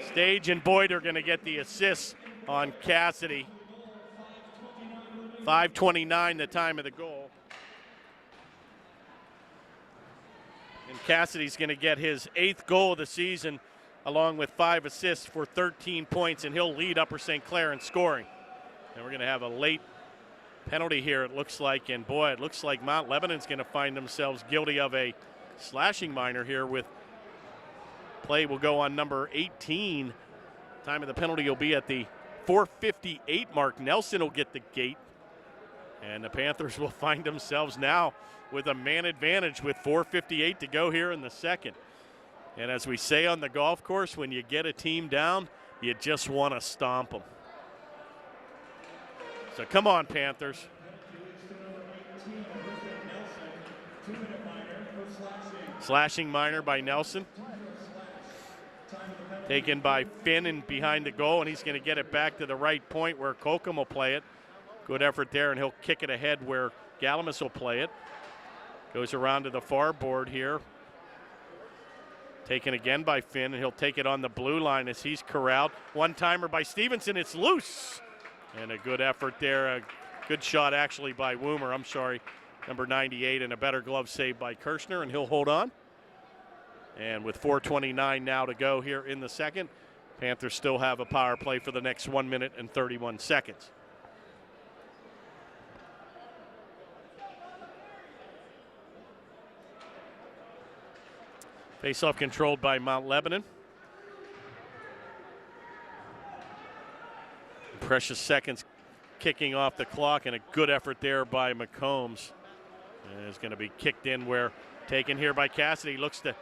Stage and Boyd are going to get the assists on Cassidy. 5:29 the time of the goal. And Cassidy's going to get his 8th goal of the season along with 5 assists for 13 points, and he'll lead Upper St. Clair in scoring. And we're going to have a late penalty here, it looks like. And boy, it looks like Mount Lebanon's going to find themselves guilty of a slashing minor here with play will go on number 18. Time of the penalty will be at the 4:58 mark. Nelson will get the gate. And the Panthers will find themselves now with a man advantage with 4:58 to go here in the second. And as we say on the golf course, when you get a team down, you just want to stomp them. So come on, Panthers. Slashing minor by Nelson. Taken by Finn and behind the goal, and he's going to get it back to the right point where Kokum will play it. Good effort there, and he'll kick it ahead where Galamus will play it. Goes around to the far board here. Taken again by Finn, and he'll take it on the blue line as he's corralled. One-timer by Stevenson, it's loose. And a good effort there, a good shot actually by Woomer, I'm sorry, number 98, and a better glove save by Kirshner, and he'll hold on. And with 4:29 now to go here in the second, Panthers still have a power play for the next 1 minute and 31 seconds. Face-off controlled by Mount Lebanon. Precious seconds kicking off the clock, and a good effort there by McCombs. And it's going to be kicked in where taken here by Cassidy. Looks to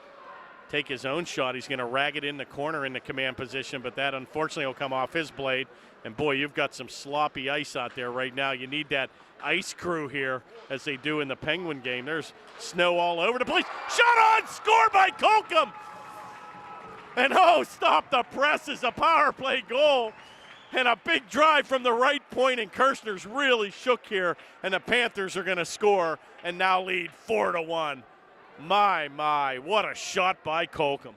take his own shot. He's going to rag it in the corner in the command position, but that unfortunately will come off his blade. And boy, you've got some sloppy ice out there right now. You need that ice crew here as they do in the Penguin game. There's snow all over the place. Shot on, score by Kokum. And oh, stop the press is a power play goal. And a big drive from the right point, and Kirshner's really shook here, and the Panthers are going to score and now lead 4-1. My, what a shot by Kokum.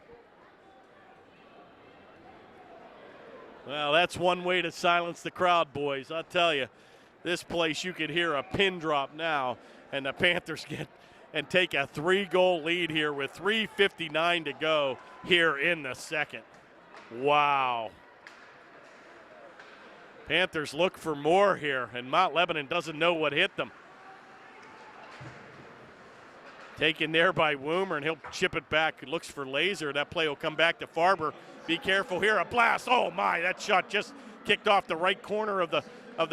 Well, that's one way to silence the crowd, boys. I'll tell you, this place you could hear a pin drop now, and the Panthers get and take a 3-goal lead here with 3:59 to go here in the second. Wow. Panthers look for more here, and Mount Lebanon doesn't know what hit them. Taken there by Woomer, and he'll chip it back. He looks for Laser. That play will come back to Farber. Be careful here. A blast. Oh, my. That shot just kicked off the right corner of the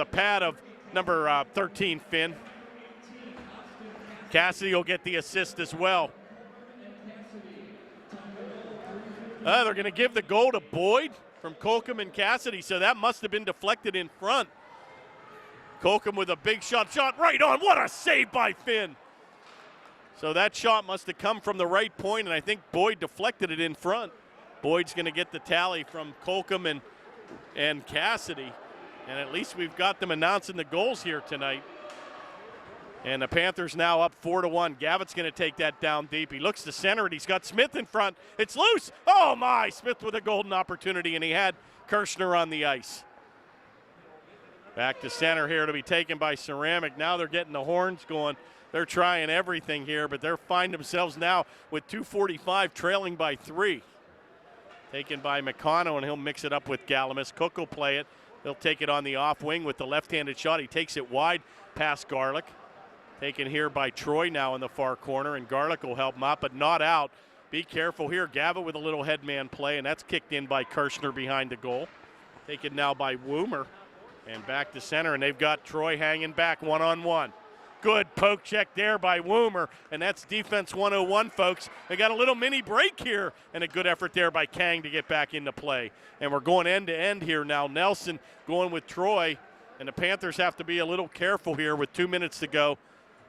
pad of number 13, Finn. Cassidy will get the assist as well. They're going to give the goal to Boyd from Colcom and Cassidy, so that must have been deflected in front. Colcom with a big shot right on. What a save by Finn. So that shot must have come from the right point, and I think Boyd deflected it in front. Boyd's going to get the tally from Colcom and Cassidy, and at least we've got them announcing the goals here tonight. And the Panthers now up 4-1. Gavitt's going to take that down deep. He looks to center, and he's got Smith in front. It's loose. Oh, my. Smith with a golden opportunity, and he had Kirshner on the ice. Back to center here to be taken by Ceramic. Now they're getting the horns going. They're trying everything here, but they're finding themselves now with 2:45 trailing by 3. Taken by McConnell, and he'll mix it up with Galamis. Cook will play it. He'll take it on the off wing with the left-handed shot. He takes it wide past Garlick. Taken here by Troy now in the far corner, and Garlick will help him out, but not out. Be careful here. Gavitt with a little headman play, and that's kicked in by Kirshner behind the goal. Taken now by Woomer, and back to center, and they've got Troy hanging back one-on-one. Good poke check there by Woomer, and that's defense 101, folks. They got a little mini break here, and a good effort there by Kang to get back into play. And we're going end-to-end here now. Nelson going with Troy, and the Panthers have to be a little careful here with 2 minutes to go.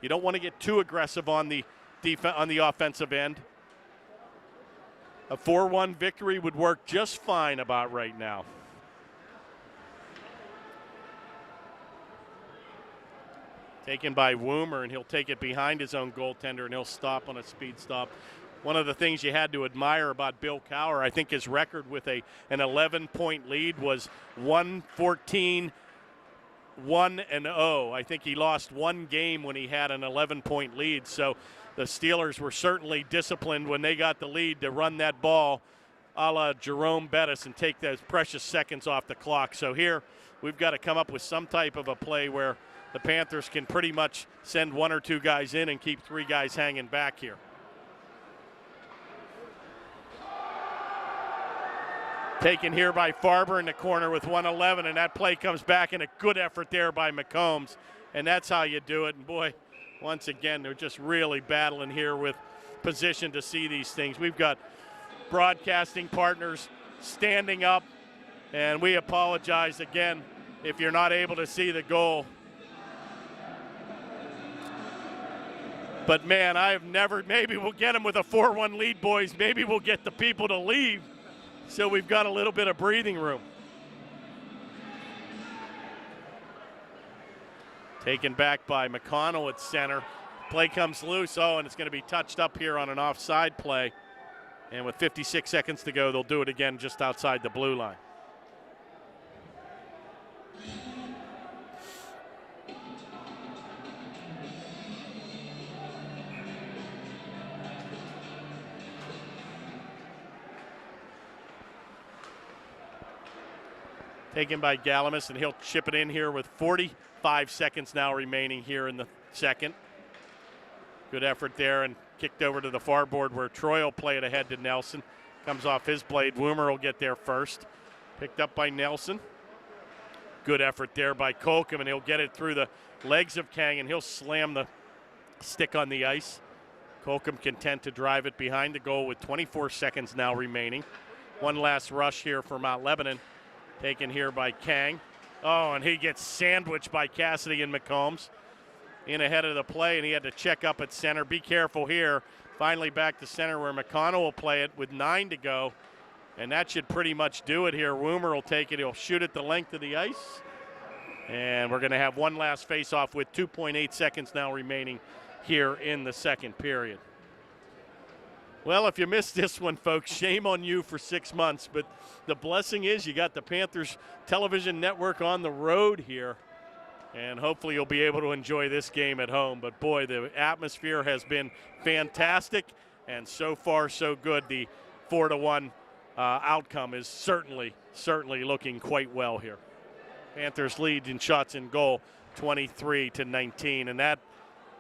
You don't want to get too aggressive on the offensive end. A 4-1 victory would work just fine about right now. Taken by Woomer, and he'll take it behind his own goaltender, and he'll stop on a speed stop. One of the things you had to admire about Bill Cowher, I think his record with an 11-point lead was 1-14-1-0. I think he lost one game when he had an 11-point lead. So the Steelers were certainly disciplined when they got the lead to run that ball a la Jerome Bettis and take those precious seconds off the clock. So here we've got to come up with some type of a play where the Panthers can pretty much send one or two guys in and keep three guys hanging back here. Taken here by Farber in the corner with 1:11, and that play comes back, and a good effort there by McCombs. And that's how you do it. And boy, once again, they're just really battling here with position to see these things. We've got broadcasting partners standing up, and we apologize again if you're not able to see the goal. But, man, maybe we'll get them with a 4-1 lead, boys. Maybe we'll get the people to leave so we've got a little bit of breathing room. Taken back by McConnell at center. Play comes loose. Oh, and it's going to be touched up here on an offside play. And with 56 seconds to go, they'll do it again just outside the blue line. Taken by Galamis, and he'll chip it in here with 45 seconds now remaining here in the second. Good effort there, and kicked over to the far board where Troy will play it ahead to Nelson. Comes off his blade. Woomer will get there first. Picked up by Nelson. Good effort there by Colcom, and he'll get it through the legs of Kang, and he'll slam the stick on the ice. Colcom content to drive it behind the goal with 24 seconds now remaining. One last rush here for Mount Lebanon. Taken here by Kang. Oh, and he gets sandwiched by Cassidy and McCombs. In ahead of the play, and he had to check up at center. Be careful here. Finally back to center where McConnell will play it with 9 to go. And that should pretty much do it here. Woomer will take it. He'll shoot it the length of the ice. And we're going to have one last face-off with 2.8 seconds now remaining here in the second period. Well, if you missed this one, folks, shame on you for 6 months. But the blessing is you got the Panthers television network on the road here. And hopefully you'll be able to enjoy this game at home. But, boy, the atmosphere has been fantastic. And so far, so good. The 4-1 outcome is certainly looking quite well here. Panthers lead in shots in goal 23-19, and that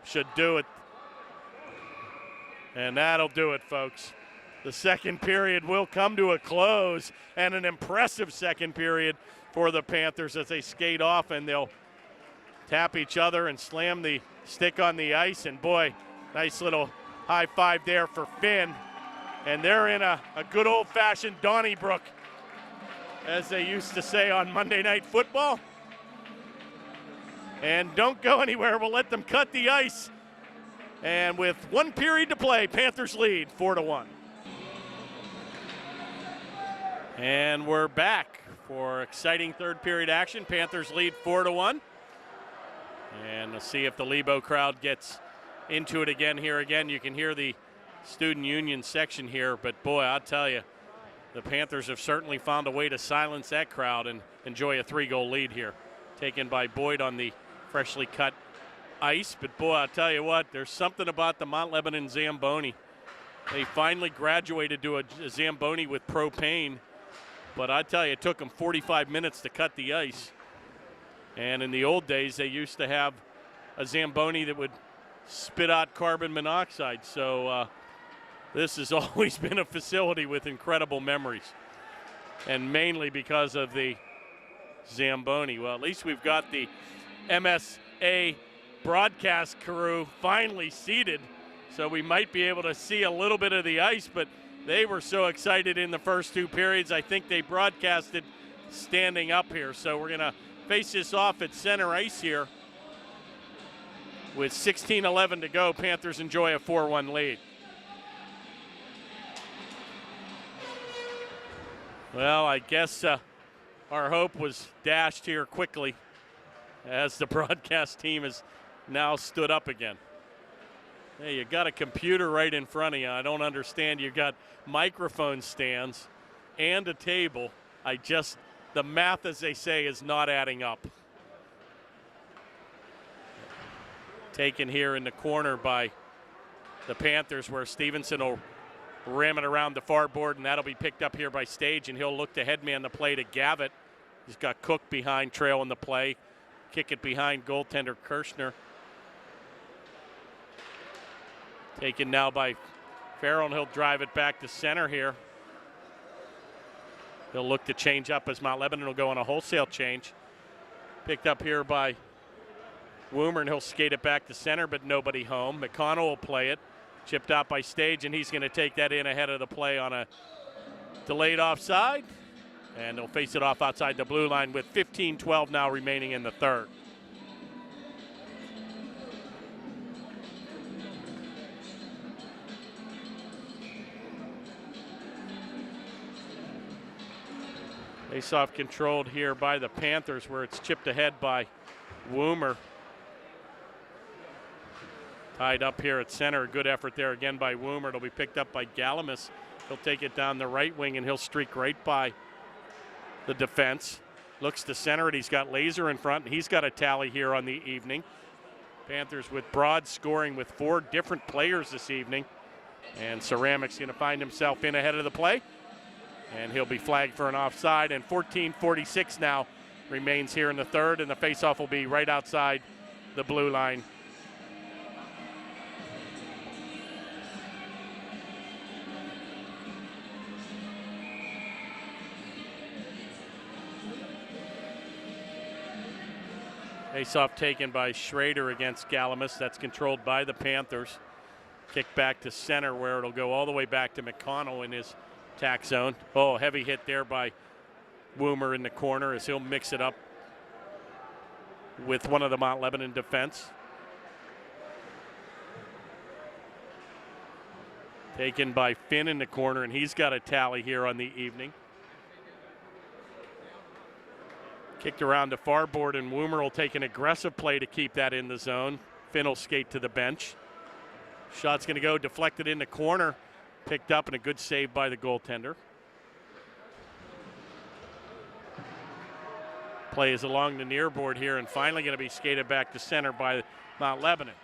should do it. And that'll do it, folks. The second period will come to a close, and an impressive second period for the Panthers as they skate off, and they'll tap each other and slam the stick on the ice. And boy, nice little high five there for Finn. And they're in a good old-fashioned Donnybrook, as they used to say on Monday Night Football. And don't go anywhere. We'll let them cut the ice. And with 1 period to play, Panthers lead 4-1. And we're back for exciting third period action. Panthers lead 4-1. And we'll see if the Lebo crowd gets into it again here. Again, you can hear the student union section here, but boy, I'll tell you, the Panthers have certainly found a way to silence that crowd and enjoy a 3-goal lead here. Taken by Boyd on the freshly cut ice, but boy, I'll tell you what, there's something about the Mount Lebanon Zamboni. They finally graduated to a Zamboni with propane, but I tell you, it took them 45 minutes to cut the ice. And in the old days, they used to have a Zamboni that would spit out carbon monoxide. So this has always been a facility with incredible memories, and mainly because of the Zamboni. Well, at least we've got the MSA broadcast crew finally seated, so we might be able to see a little bit of the ice, but they were so excited in the first 2 periods, I think they broadcasted standing up here. So we're going to face this off at center ice here. With 16:11 to go, Panthers enjoy a 4-1 lead. Well, I guess our hope was dashed here quickly as the broadcast team has now stood up again. Hey, you got a computer right in front of you. I don't understand. You got microphone stands and a table. The math, as they say, is not adding up. Taken here in the corner by the Panthers, where Stevenson will ram it around the far board, and that'll be picked up here by Stage, and he'll look to headman the play to Gavitt. He's got Cook behind, trailing the play. Kick it behind goaltender Kirshner. Taken now by Farrell, and he'll drive it back to center here. He'll look to change up as Mount Lebanon will go on a wholesale change. Picked up here by Woomer, and he'll skate it back to center, but nobody home. McConnell will play it. Chipped out by Stage, and he's going to take that in ahead of the play on a delayed offside. And they'll face it off outside the blue line with 15-12 now remaining in the third. Face-off controlled here by the Panthers, where it's chipped ahead by Woomer. Tied up here at center. Good effort there again by Woomer. It'll be picked up by Galamus. He'll take it down the right wing, and he'll streak right by the defense. Looks to center it. He's got Laser in front, and he's got a tally here on the evening. Panthers with Broad scoring with 4 different players this evening. And Ceramic's going to find himself in ahead of the play. And he'll be flagged for an offside. And 14:46 now remains here in the third, and the faceoff will be right outside the blue line. Faceoff taken by Schrader against Galamus. That's controlled by the Panthers. Kick back to center, where it'll go all the way back to McConnell in his attack zone. Oh, heavy hit there by Woomer in the corner as he'll mix it up with one of the Mount Lebanon defense. Taken by Finn in the corner, and he's got a tally here on the evening. Kicked around to far board, and Woomer will take an aggressive play to keep that in the zone. Finn will skate to the bench. Shot's going to go deflected in the corner. Picked up, and a good save by the goaltender. Play is along the near board here, and finally going to be skated back to center by Mount Lebanon.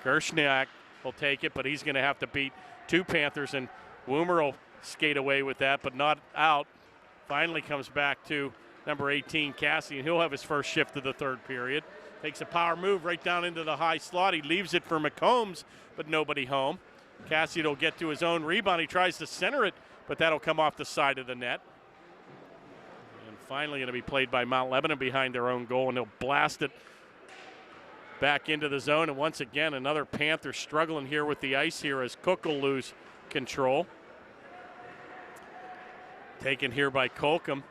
Gershniak will take it, but he's going to have to beat 2 Panthers, and Woomer will skate away with that, but not out. Finally comes back to number 18, Cassidy, and he'll have his first shift of the third period. Takes a power move right down into the high slot. He leaves it for McCombs, but nobody home. Cassidy will get to his own rebound. He tries to center it, but that'll come off the side of the net. And finally going to be played by Mount Lebanon behind their own goal, and they'll blast it back into the zone. And once again, another Panther struggling here with the ice here as Cook will lose control. Taken here by Colcom.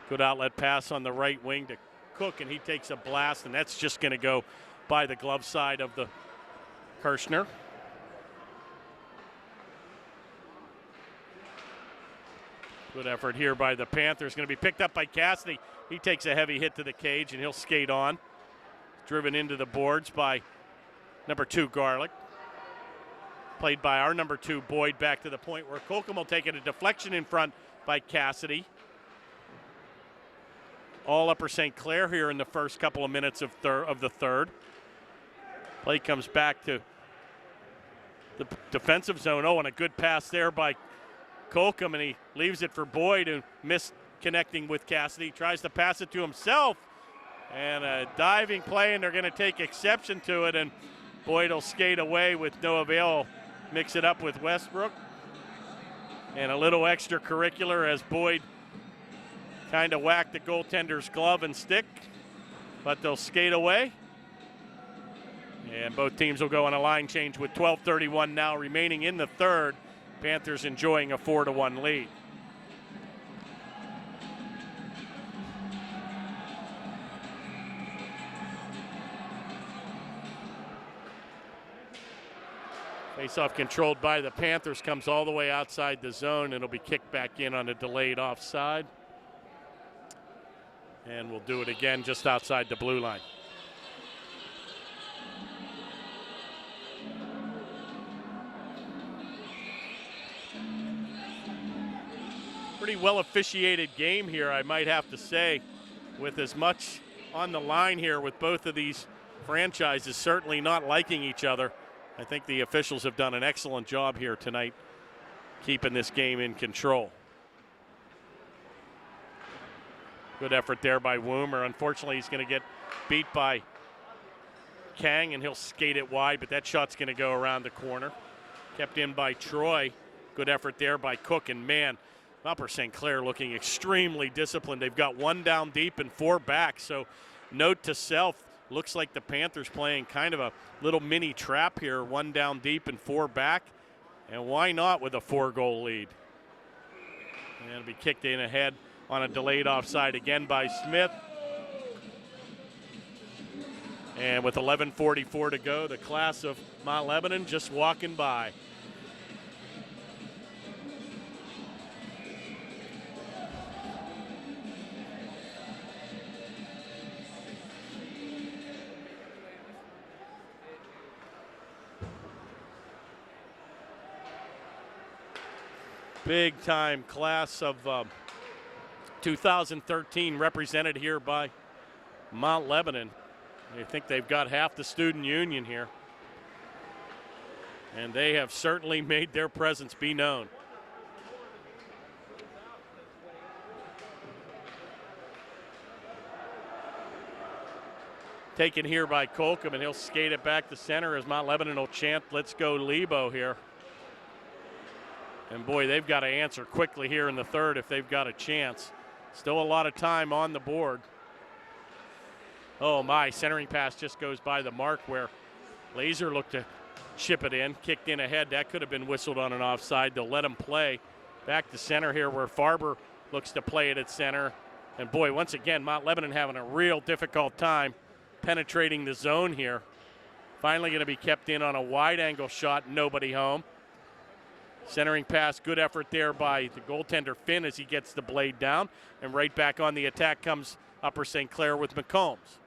Good outlet pass on the right wing to Cook, and he takes a blast, and that's just going to go by the glove side of the Kirshner. Good effort here by the Panthers. Going to be picked up by Cassidy. He takes a heavy hit to the cage, and he'll skate on. Driven into the boards by number 2, Garlick. Played by our number 2, Boyd, back to the point where Colcom will take it. A deflection in front by Cassidy. All Upper St. Clair here in the first couple of minutes of the third. Play comes back to the defensive zone. Oh, and a good pass there by Colcom, and he leaves it for Boyd, who missed connecting with Cassidy. Tries to pass it to himself, and a diving play, and they're going to take exception to it, and Boyd will skate away with no avail. Mix it up with Westbrook, and a little extracurricular as Boyd kind of whacked the goaltender's glove and stick, but they'll skate away. And both teams will go on a line change with 12:31 now remaining in the third. Panthers enjoying a 4-1 lead. Face-off controlled by the Panthers, comes all the way outside the zone, and it'll be kicked back in on a delayed offside. And we'll do it again just outside the blue line. Pretty well officiated game here, I might have to say, with as much on the line here with both of these franchises certainly not liking each other. I think the officials have done an excellent job here tonight keeping this game in control. Good effort there by Woomer. Unfortunately, he's going to get beat by Kang, and he'll skate it wide, but that shot's going to go around the corner. Kept in by Troy. Good effort there by Cook, and man, Upper St. Clair looking extremely disciplined. They've got 1 down deep and 4 back, so note to self, looks like the Panthers playing kind of a little mini trap here, 1 down deep and 4 back, and why not with a 4-goal lead? And it'll be kicked in ahead on a delayed offside again by Smith. And with 11:44 to go, the class of Mount Lebanon just walking by. Big time class of 2013 represented here by Mount Lebanon. I think they've got half the student union here, and they have certainly made their presence be known. Taken here by Colcom, and he'll skate it back to center as Mount Lebanon will chant, "Let's go Lebo" here. And boy, they've got to answer quickly here in the third if they've got a chance. Still a lot of time on the board. Oh my, centering pass just goes by the mark where Laser looked to chip it in, kicked in ahead. That could have been whistled on an offside. They'll let him play. Back to center here where Farber looks to play it at center. And boy, once again, Mount Lebanon having a real difficult time penetrating the zone here. Finally going to be kept in on a wide angle shot, nobody home. Centering pass, good effort there by the goaltender Finn as he gets the blade down. And right back on the attack comes Upper St. Clair with McCombs.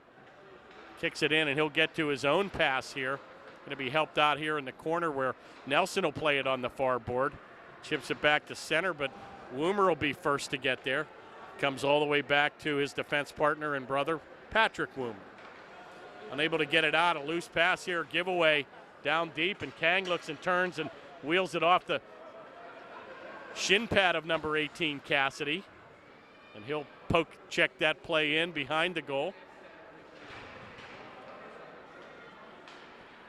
Kicks it in, and he'll get to his own pass here. Going to be helped out here in the corner where Nelson will play it on the far board. Chips it back to center, but Woomer will be first to get there. Comes all the way back to his defense partner and brother, Patrick Woomer. Unable to get it out, a loose pass here, giveaway down deep, and Kang looks and turns and wheels it off the shin pad of number 18, Cassidy. And he'll poke check that play in behind the goal.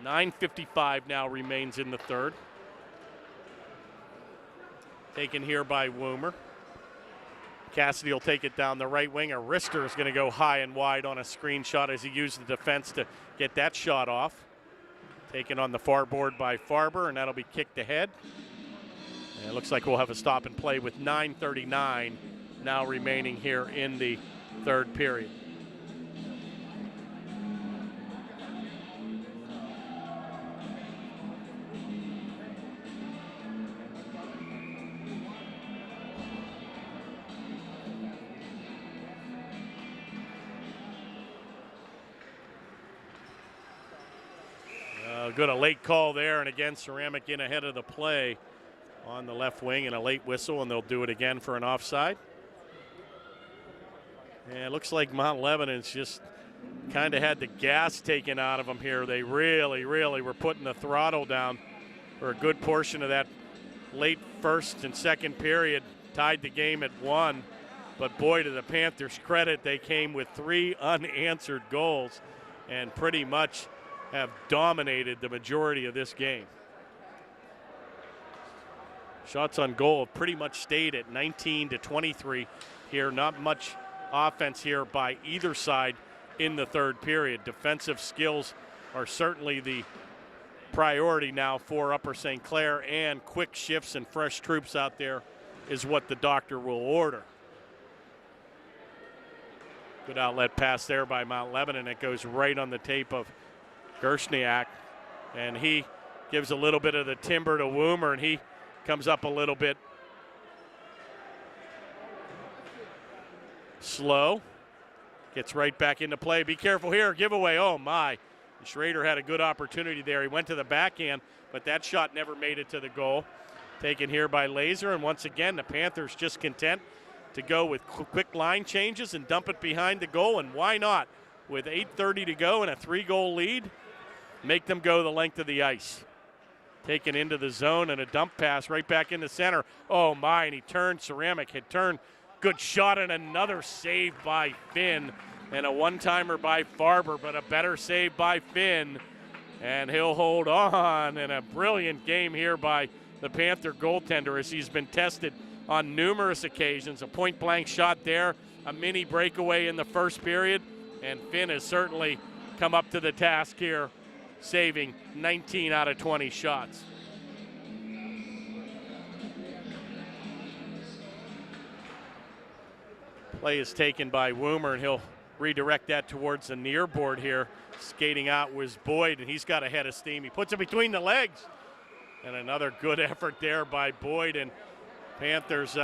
9:55 now remains in the third. Taken here by Woomer. Cassidy will take it down the right wing. A wrister is going to go high and wide on a screenshot as he used the defense to get that shot off. Taken on the far board by Farber, and that'll be kicked ahead. And it looks like we'll have a stop and play with 9:39 now remaining here in the third period. Good, a late call there, and again, Ceramic in ahead of the play on the left wing, and a late whistle, and they'll do it again for an offside. And it looks like Mount Lebanon's just kind of had the gas taken out of them here. They really were putting the throttle down for a good portion of that late first and second period, tied the game at 1. But boy, to the Panthers' credit, they came with 3 unanswered goals and pretty much have dominated the majority of this game. Shots on goal have pretty much stayed at 19-23 here. Not much offense here by either side in the third period. Defensive skills are certainly the priority now for Upper St. Clair, and quick shifts and fresh troops out there is what the doctor will order. Good outlet pass there by Mount Lebanon. It goes right on the tape of Gershniak, and he gives a little bit of the timber to Woomer, and he comes up a little bit slow. Gets right back into play. Be careful here. Giveaway. Oh, my. Schrader had a good opportunity there. He went to the backhand, but that shot never made it to the goal. Taken here by Laser, and once again, the Panthers just content to go with quick line changes and dump it behind the goal, and why not? With 8:30 to go and a 3-goal lead, make them go the length of the ice. Taken into the zone and a dump pass right back in the center. Oh my, and he turned, Ceramic had turned. Good shot and another save by Finn. And a one-timer by Farber, but a better save by Finn. And he'll hold on, and a brilliant game here by the Panther goaltender as he's been tested on numerous occasions. A point-blank shot there, a mini breakaway in the first period, and Finn has certainly come up to the task here, saving 19 out of 20 shots. Play is taken by Woomer, and he'll redirect that towards the near board here. Skating out was Boyd, and he's got a head of steam. He puts it between the legs. And another good effort there by Boyd. And Panthers,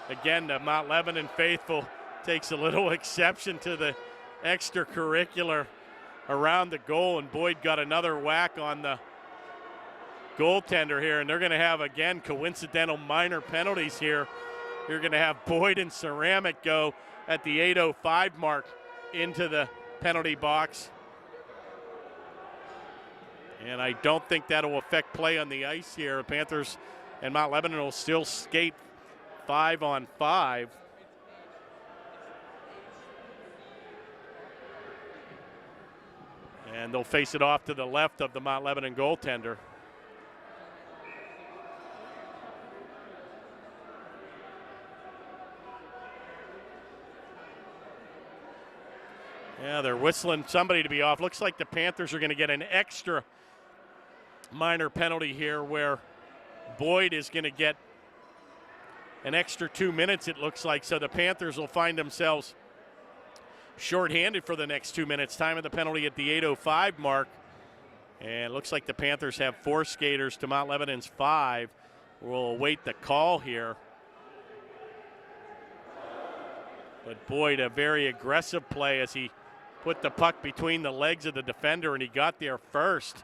again, the Mount Lebanon faithful takes a little exception to the extracurricular around the goal, and Boyd got another whack on the goaltender here, and they're going to have, again, coincidental minor penalties here. You're going to have Boyd and Ceramic go at the 8:05 mark into the penalty box. And I don't think that'll affect play on the ice here. Panthers and Mount Lebanon will still skate 5-on-5. And they'll face it off to the left of the Mount Lebanon goaltender. Yeah, they're whistling somebody to be off. Looks like the Panthers are going to get an extra minor penalty here where Boyd is going to get an extra 2 minutes, it looks like. So the Panthers will find themselves shorthanded for the next 2 minutes. Time of the penalty at the 8:05 mark. And it looks like the Panthers have 4 skaters to Mount Lebanon's 5. We'll await the call here. But Boyd, a very aggressive play as he put the puck between the legs of the defender, and he got there first.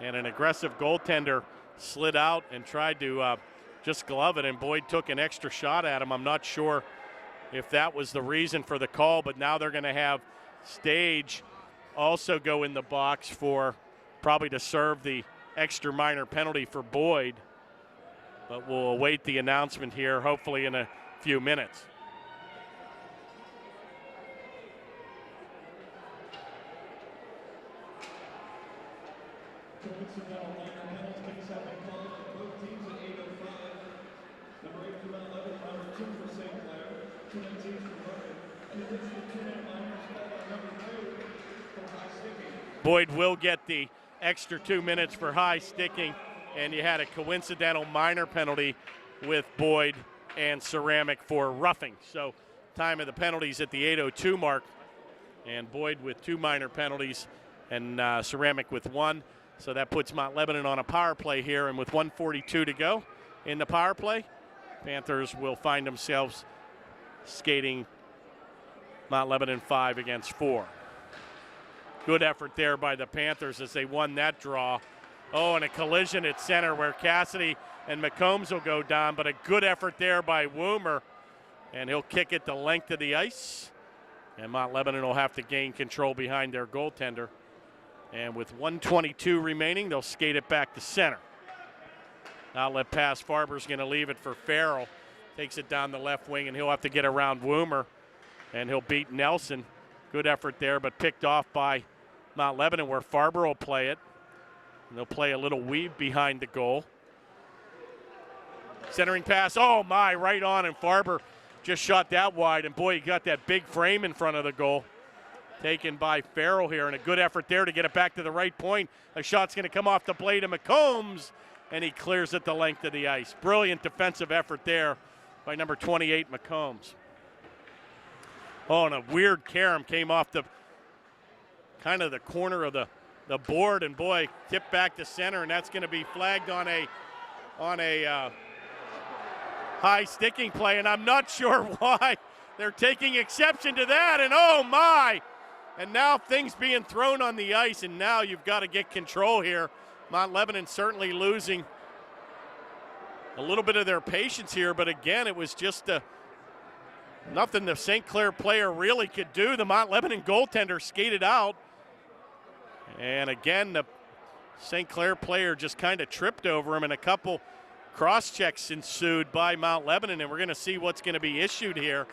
And an aggressive goaltender slid out and tried to just glove it, and Boyd took an extra shot at him. I'm not sure if that was the reason for the call, but now they're going to have Stage also go in the box for probably to serve the extra minor penalty for Boyd. But we'll await the announcement here, hopefully in a few minutes. 9:55 now remains in the third. Boyd will get the extra 2 minutes for high sticking, and you had a coincidental minor penalty with Boyd and Ceramic for roughing. So time of the penalties at the 8:02 mark, and Boyd with 2 minor penalties and Ceramic with 1. So that puts Mount Lebanon on a power play here, and with 1:42 to go in the power play, Panthers will find themselves skating Mount Lebanon 5 against 4. Good effort there by the Panthers as they won that draw. Oh, and a collision at center where Cassidy and McCombs will go down, but a good effort there by Woomer, and he'll kick it the length of the ice, and Mount Lebanon will have to gain control behind their goaltender. And with 1:22 remaining, they'll skate it back to center. Outlet pass, Farber's going to leave it for Farrell. Takes it down the left wing, and he'll have to get around Woomer, and he'll beat Nelson. Good effort there, but picked off by Mount Lebanon, where Farber will play it. And they'll play a little weave behind the goal. Centering pass, oh my, right on, and Farber just shot that wide, and boy, he got that big frame in front of the goal. Taken by Farrell here, and a good effort there to get it back to the right point. A shot's going to come off the blade of McCombs, and he clears it the length of the ice. Brilliant defensive effort there by number 28, McCombs. Oh, and a weird carom came off the kind of the corner of the board, and boy, tipped back to center, and that's going to be flagged on a high sticking play, and I'm not sure why they're taking exception to that, and oh my! And now things being thrown on the ice, and now you've got to get control here. Mount Lebanon certainly losing a little bit of their patience here, but again, it was just nothing the St. Clair player really could do. The Mount Lebanon goaltender skated out, and again, the St. Clair player just kind of tripped over him, and a couple cross checks ensued by Mount Lebanon, and we're going to see what's going to be issued here.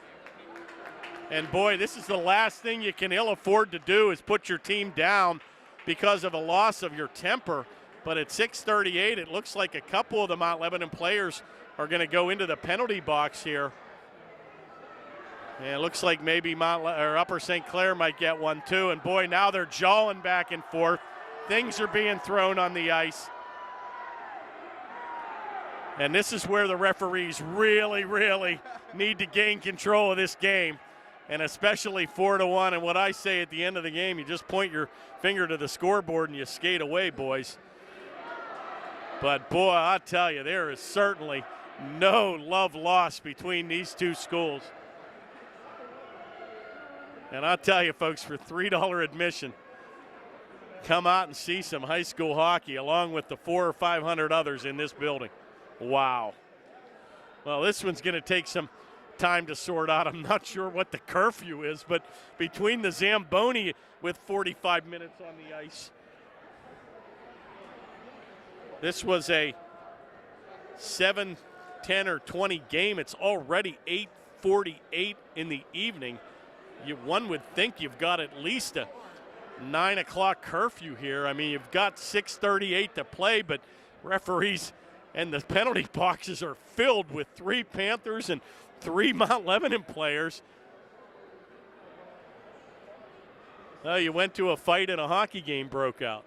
And boy, this is the last thing you can ill afford to do, is put your team down because of a loss of your temper. But at 6:38, it looks like a couple of the Mount Lebanon players are going to go into the penalty box here. And it looks like maybe Upper St. Clair might get one too. And boy, now they're jawing back and forth. Things are being thrown on the ice. And this is where the referees really, really need to gain control of this game. And especially 4-1. And what I say at the end of the game, you just point your finger to the scoreboard and you skate away, boys. But boy, I'll tell you, there is certainly no love lost between these two schools. And I'll tell you, folks, for $3 admission, come out and see some high school hockey along with the 400 or 500 others in this building. Wow. Well, this one's going to take some time to sort out. I'm not sure what the curfew is, but between the Zamboni with 45 minutes on the ice, this was a 7, 10, or 20 game. It's already 8:48 in the evening. One would think you've got at least a 9 o'clock curfew here. I mean, you've got 6:38 to play, but referees and the penalty boxes are filled with 3 Panthers and 3 Mount Lebanon players. Well, you went to a fight and a hockey game broke out,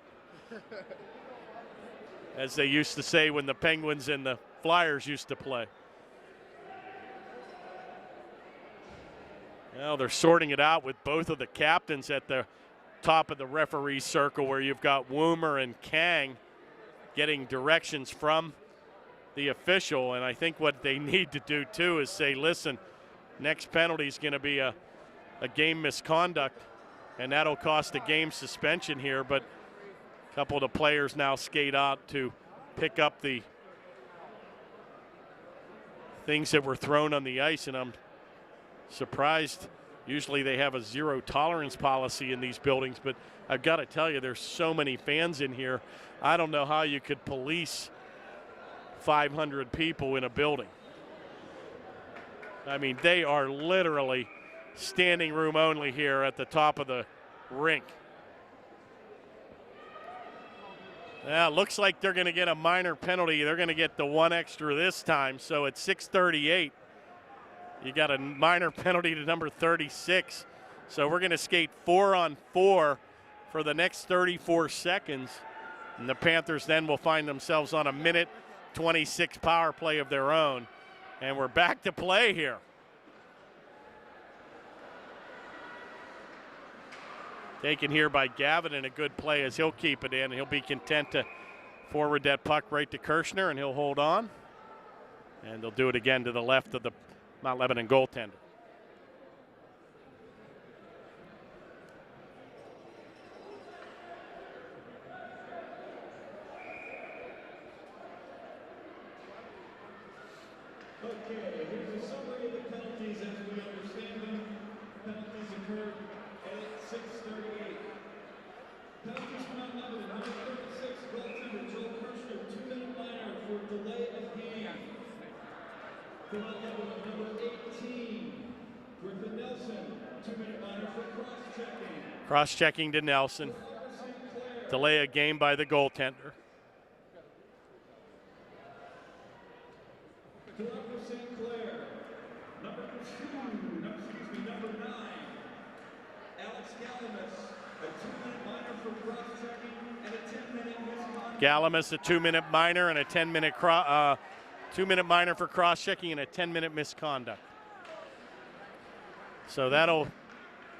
as they used to say when the Penguins and the Flyers used to play. Well, they're sorting it out with both of the captains at the top of the referee circle, where you've got Woomer and Kang getting directions from the official. And I think what they need to do too is say, listen, next penalty is going to be a game misconduct, and that'll cost a game suspension here. But a couple of the players now skate out to pick up the things that were thrown on the ice, and I'm surprised. Usually they have a zero tolerance policy in these buildings, but I've got to tell you, there's so many fans in here. I don't know how you could police 500 people in a building. I mean, they are literally standing room only here at the top of the rink. Well, looks like they're going to get a minor penalty. They're going to get the 1 extra this time. So at 6:38, you got a minor penalty to number 36. So we're going to skate 4-on-4 for the next 34 seconds. And the Panthers then will find themselves on a minute 26 power play of their own. And we're back to play here. Taken here by Gavin, and a good play as he'll keep it in. He'll be content to forward that puck right to Kirshner, and he'll hold on. And they'll do it again to the left of the Mount Lebanon goaltender. Okay, here's a summary of the penalties as we understand them. Penalties occurred at 6:38. Penalties for Mount Lebanon, number 36, goaltender Joel Kirshner, 2-minute minor for delay of game. For Mount Lebanon, number 18, Griffin Nelson, 2-minute minor for cross-checking. Cross-checking to Nelson. Delay a game by the goaltender. Director St. Clair, number 9, Alex Galamus, a 2-minute minor for cross-checking and a 10-minute misconduct. Galamus, a 2-minute minor and a 10-minute 2-minute minor for cross-checking and a 10-minute misconduct. So that'll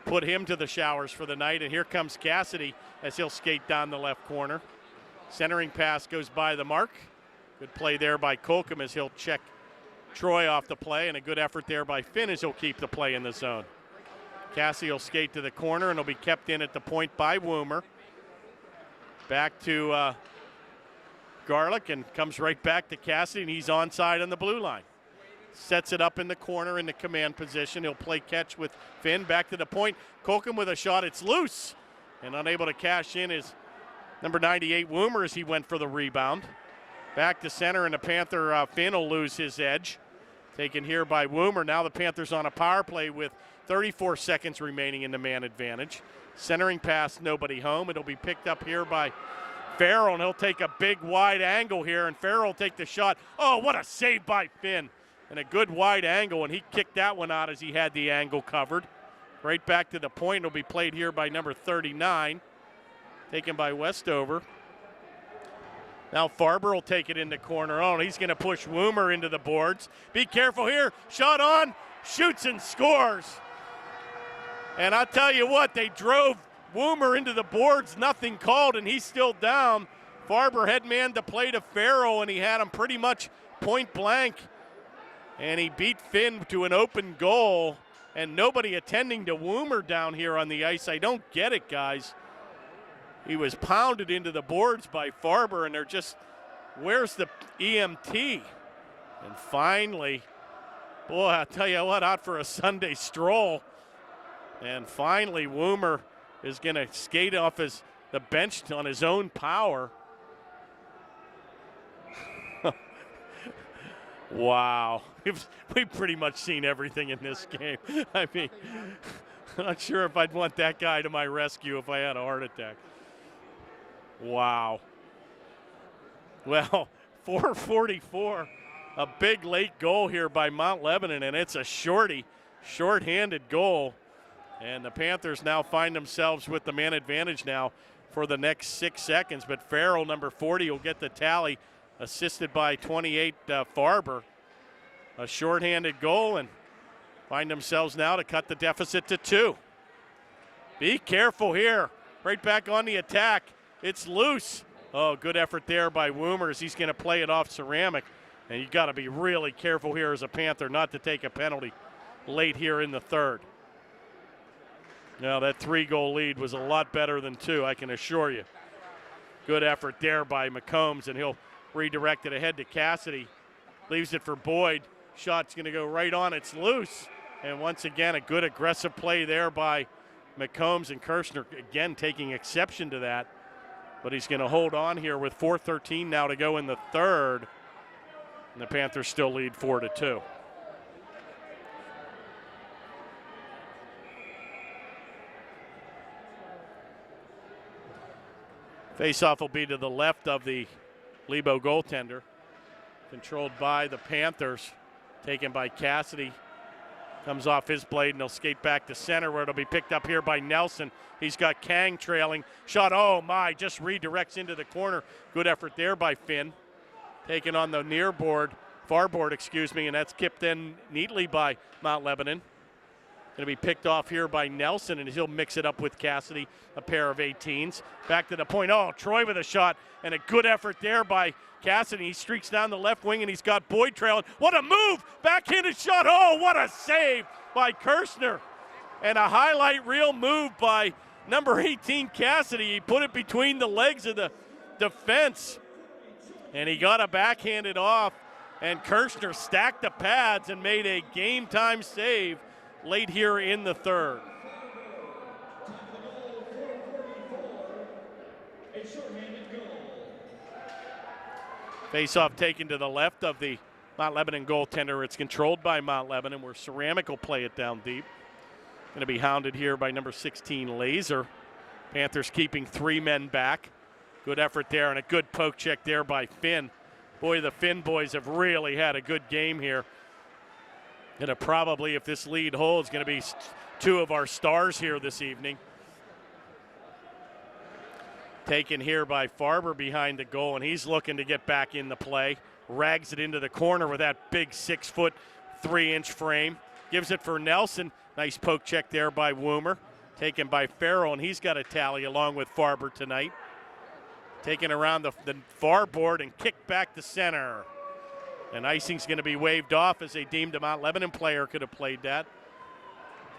put him to the showers for the night. And here comes Cassidy as he'll skate down the left corner. Centering pass goes by the mark. Good play there by Colcom as he'll check Troy off the play, and a good effort there by Finn as he'll keep the play in the zone. Cassidy will skate to the corner, and he'll be kept in at the point by Woomer. Back to Garlick, and comes right back to Cassidy, and he's onside on the blue line. Sets it up in the corner in the command position. He'll play catch with Finn. Back to the point. Colcom with a shot. It's loose, and unable to cash in is number 98 Woomer as he went for the rebound. Back to center, and the Panther Finn will lose his edge. Taken here by Woomer. Now the Panthers on a power play with 34 seconds remaining in the man advantage. Centering pass, nobody home. It'll be picked up here by Farrell, and he'll take a big wide angle here, and Farrell will take the shot. Oh, what a save by Finn. And a good wide angle, and he kicked that one out as he had the angle covered. Right back to the point. It'll be played here by number 39. Taken by Westover. Now Farber will take it in the corner. Oh, he's going to push Woomer into the boards. Be careful here. Shot on. Shoots and scores. And I'll tell you what, they drove Woomer into the boards. Nothing called, and he's still down. Farber head man to play to Farrell, and he had him pretty much point blank. And he beat Finn to an open goal, and nobody attending to Woomer down here on the ice. I don't get it, guys. He was pounded into the boards by Farber, and they're just, where's the EMT? And finally, boy, I'll tell you what, out for a Sunday stroll. And finally, Woomer is going to skate off the bench on his own power. Wow. We've pretty much seen everything in this game. I mean, I'm not sure if I'd want that guy to my rescue if I had a heart attack. Wow. Well, 4:44, a big late goal here by Mount Lebanon, and it's a short-handed goal. And the Panthers now find themselves with the man advantage now for the next 6 seconds. But Farrell, number 40, will get the tally, assisted by 28 Farber. A short-handed goal, and find themselves now to cut the deficit to 2. Be careful here. Right back on the attack. It's loose. Oh, good effort there by Woomer as he's going to play it off Ceramic. And you got to be really careful here as a Panther not to take a penalty late here in the third. Now that 3-goal lead was a lot better than 2, I can assure you. Good effort there by McCombs, and he'll redirect it ahead to Cassidy. Leaves it for Boyd. Shot's going to go right on. It's loose. And once again, a good aggressive play there by McCombs, and Kirshner again taking exception to that. But he's going to hold on here with 4:13 now to go in the third. And the Panthers still lead 4-2. Faceoff will be to the left of the Lebo goaltender. Controlled by the Panthers. Taken by Cassidy. Comes off his blade, and he'll skate back to center where it'll be picked up here by Nelson. He's got Kang trailing. Shot, oh my, just redirects into the corner. Good effort there by Finn. Taken on the near board, far board, excuse me, and that's kipped in neatly by Mount Lebanon. Going to be picked off here by Nelson, and he'll mix it up with Cassidy, a pair of 18s. Back to the point. Oh, Troy with a shot, and a good effort there by Cassidy. He streaks down the left wing, and he's got Boyd trailing. What a move! Backhanded shot. Oh, what a save by Kirshner. And a highlight reel move by number 18, Cassidy. He put it between the legs of the defense, and he got a backhanded off, and Kirshner stacked the pads and made a game-time save late here in the third. Face-off taken to the left of the Mount Lebanon goaltender. It's controlled by Mount Lebanon, where Ceramic will play it down deep. Going to be hounded here by number 16, Laser. Panthers keeping 3 men back. Good effort there, and a good poke check there by Finn. Boy, the Finn boys have really had a good game here. Going to probably, if this lead holds, going to be 2 of our stars here this evening. Taken here by Farber behind the goal, and he's looking to get back in the play. Rags it into the corner with that big 6-foot, 3-inch frame. Gives it for Nelson. Nice poke check there by Woomer. Taken by Farrell, and he's got a tally along with Farber tonight. Taken around the far board and kicked back to center. And icing's going to be waved off, as they deemed a Mount Lebanon player could have played that.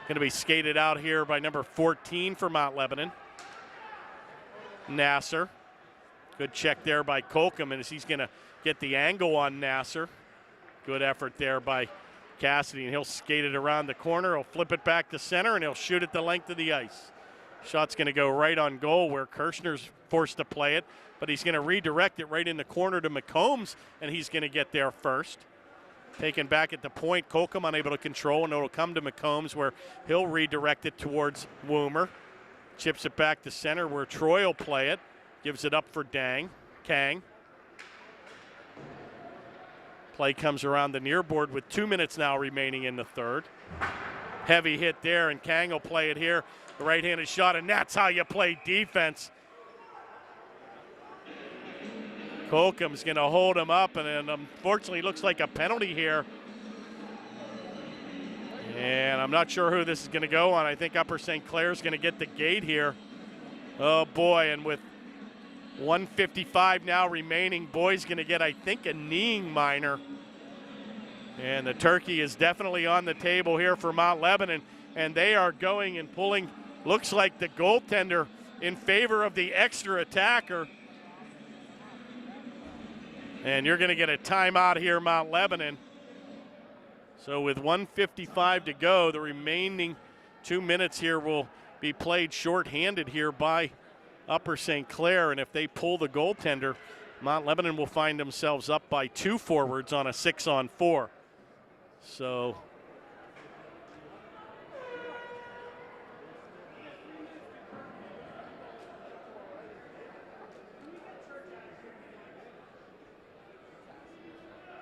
Going to be skated out here by number 14 for Mount Lebanon, Nasser. Good check there by Colcom, and he's going to get the angle on Nasser. Good effort there by Cassidy, and he'll skate it around the corner. He'll flip it back to center, and he'll shoot it the length of the ice. Shot's going to go right on goal, where Kirshner's forced to play it, but he's going to redirect it right in the corner to McCombs, and he's going to get there first. Taken back at the point, Colcom unable to control, and it'll come to McCombs, where he'll redirect it towards Woomer. Chips it back to center, where Troy will play it. Gives it up for Kang. Play comes around the near board with 2 minutes now remaining in the third. Heavy hit there, and Kang will play it here. The right-handed shot, and that's how you play defense. Colcom's going to hold him up, and unfortunately looks like a penalty here. And I'm not sure who this is going to go on. I think Upper St. Clair's going to get the gate here. Oh, boy, and with 1:55 now remaining, Boyd's going to get, I think, a kneeing minor. And the turkey is definitely on the table here for Mount Lebanon, and they are going and pulling, looks like the goaltender in favor of the extra attacker. And you're going to get a timeout here, Mount Lebanon. So with 1:55 to go, the remaining 2 minutes here will be played shorthanded here by Upper St. Clair. And if they pull the goaltender, Mount Lebanon will find themselves up by 2 forwards on a 6-on-4. So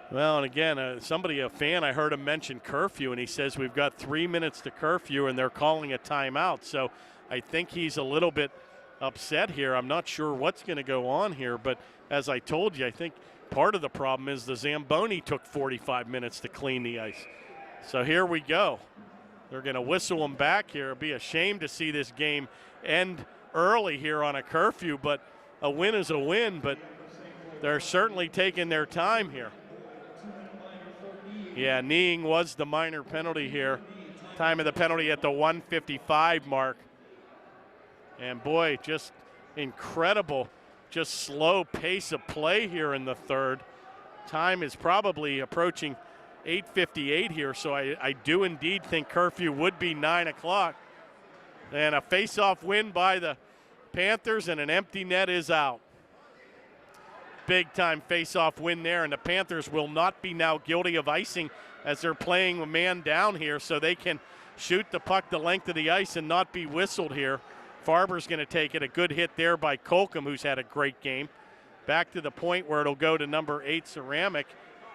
well, and again, a fan, I heard him mention curfew, and he says we've got 3 minutes to curfew, and they're calling a timeout. So I think he's a little bit upset here. I'm not sure what's going to go on here, but as I told you, I think part of the problem is the Zamboni took 45 minutes to clean the ice. So here we go. They're going to whistle them back here. It'd be a shame to see this game end early here on a curfew, but a win is a win, but they're certainly taking their time here. Yeah, kneeing was the minor penalty here. Time of the penalty at the 1:55 mark. And boy, just incredible, just slow pace of play here in the third. Time is probably approaching 8:58 here, so I do indeed think curfew would be 9 o'clock. And a face-off win by the Panthers, and an empty net is out. Big-time face-off win there, and the Panthers will not be now guilty of icing as they're playing a man down here, so they can shoot the puck the length of the ice and not be whistled here. Farber's going to take it. A good hit there by Colcom, who's had a great game. Back to the point where it'll go to number 8, Ceramic.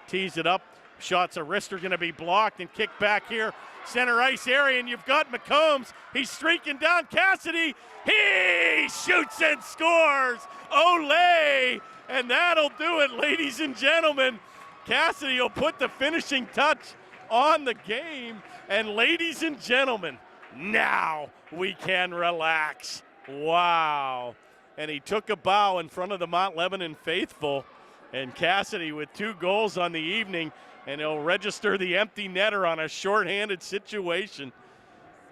Tees it up, Shots a wrist are going to be blocked and kicked back here. Center ice area, and you've got McCombs. He's streaking down Cassidy. He shoots and scores. Olay! And that'll do it, ladies and gentlemen. Cassidy will put the finishing touch on the game. And ladies and gentlemen, now we can relax. Wow. And he took a bow in front of the Mount Lebanon faithful. And Cassidy with 2 goals on the evening. And he'll register the empty netter on a shorthanded situation.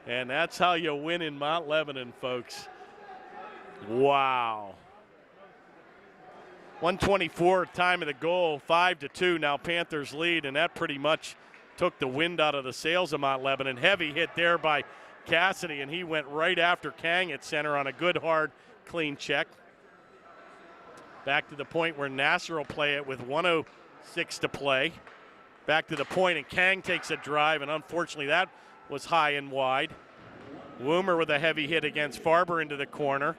And that's how you win in Mount Lebanon, folks. Wow. 1:24 time of the goal, 5-2. Now Panthers lead, and that pretty much took the wind out of the sails of Mount Lebanon. Heavy hit there by Cassidy, and he went right after Kang at center on a good, hard, clean check. Back to the point where Nasser will play it with 1:06 to play. Back to the point, and Kang takes a drive, and unfortunately that was high and wide. Woomer with a heavy hit against Farber into the corner.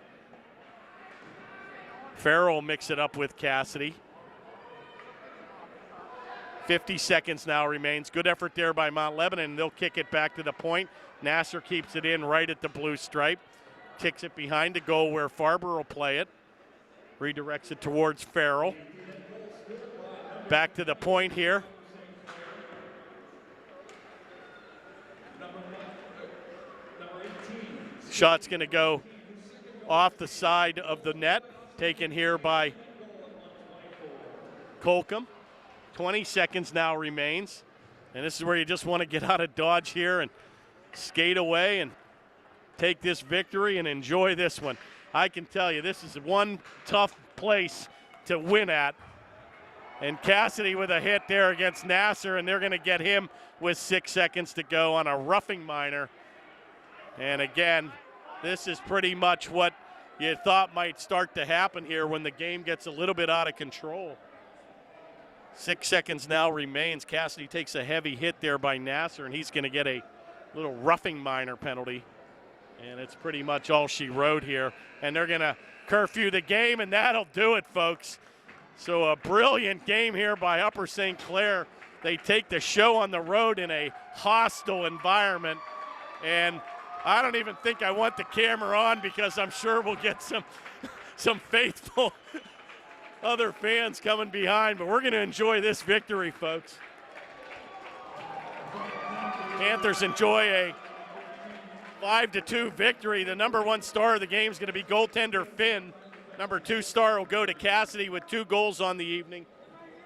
Farrell will mix it up with Cassidy. 50 seconds now remains. Good effort there by Mount Lebanon. They'll kick it back to the point. Nasser keeps it in right at the blue stripe. Kicks it behind the goal where Farber will play it. Redirects it towards Farrell. Back to the point here. Shot's going to go off the side of the net. Taken here by Colcom. 20 seconds now remains. And this is where you just want to get out of Dodge here and skate away and take this victory and enjoy this one. I can tell you this is one tough place to win at. And Cassidy with a hit there against Nasser, and they're going to get him with 6 seconds to go on a roughing minor. And again, this is pretty much what you thought might start to happen here when the game gets a little bit out of control. 6 seconds now remains. Cassidy takes a heavy hit there by Nasser, and he's going to get a little roughing minor penalty. And it's pretty much all she wrote here. And they're going to curfew the game, and that'll do it, folks. So a brilliant game here by Upper St. Clair. They take the show on the road in a hostile environment. And I don't even think I want the camera on because I'm sure we'll get some faithful other fans coming behind. But we're going to enjoy this victory, folks. Panthers enjoy a 5-2 victory. The number 1 star of the game is going to be goaltender Finn. Number 2 star will go to Cassidy with 2 goals on the evening.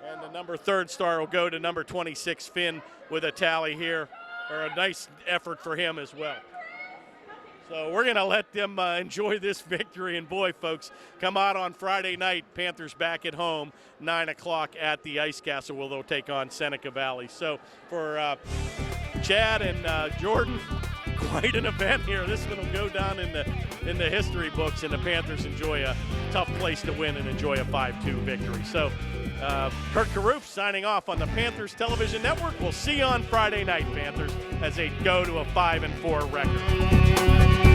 And the number 3 star will go to number 26 Finn with a tally here, or a nice effort for him as well. So we're going to let them enjoy this victory. And boy, folks, come out on Friday night. Panthers back at home, 9 o'clock at the Ice Castle, where they'll take on Seneca Valley. So for Chad and Jordan, quite an event here. This one will go down in the history books, and the Panthers enjoy a tough place to win and enjoy a 5-2 victory. So Kurt Carruth signing off on the Panthers Television Network. We'll see you on Friday night, Panthers, as they go to a 5-4 record.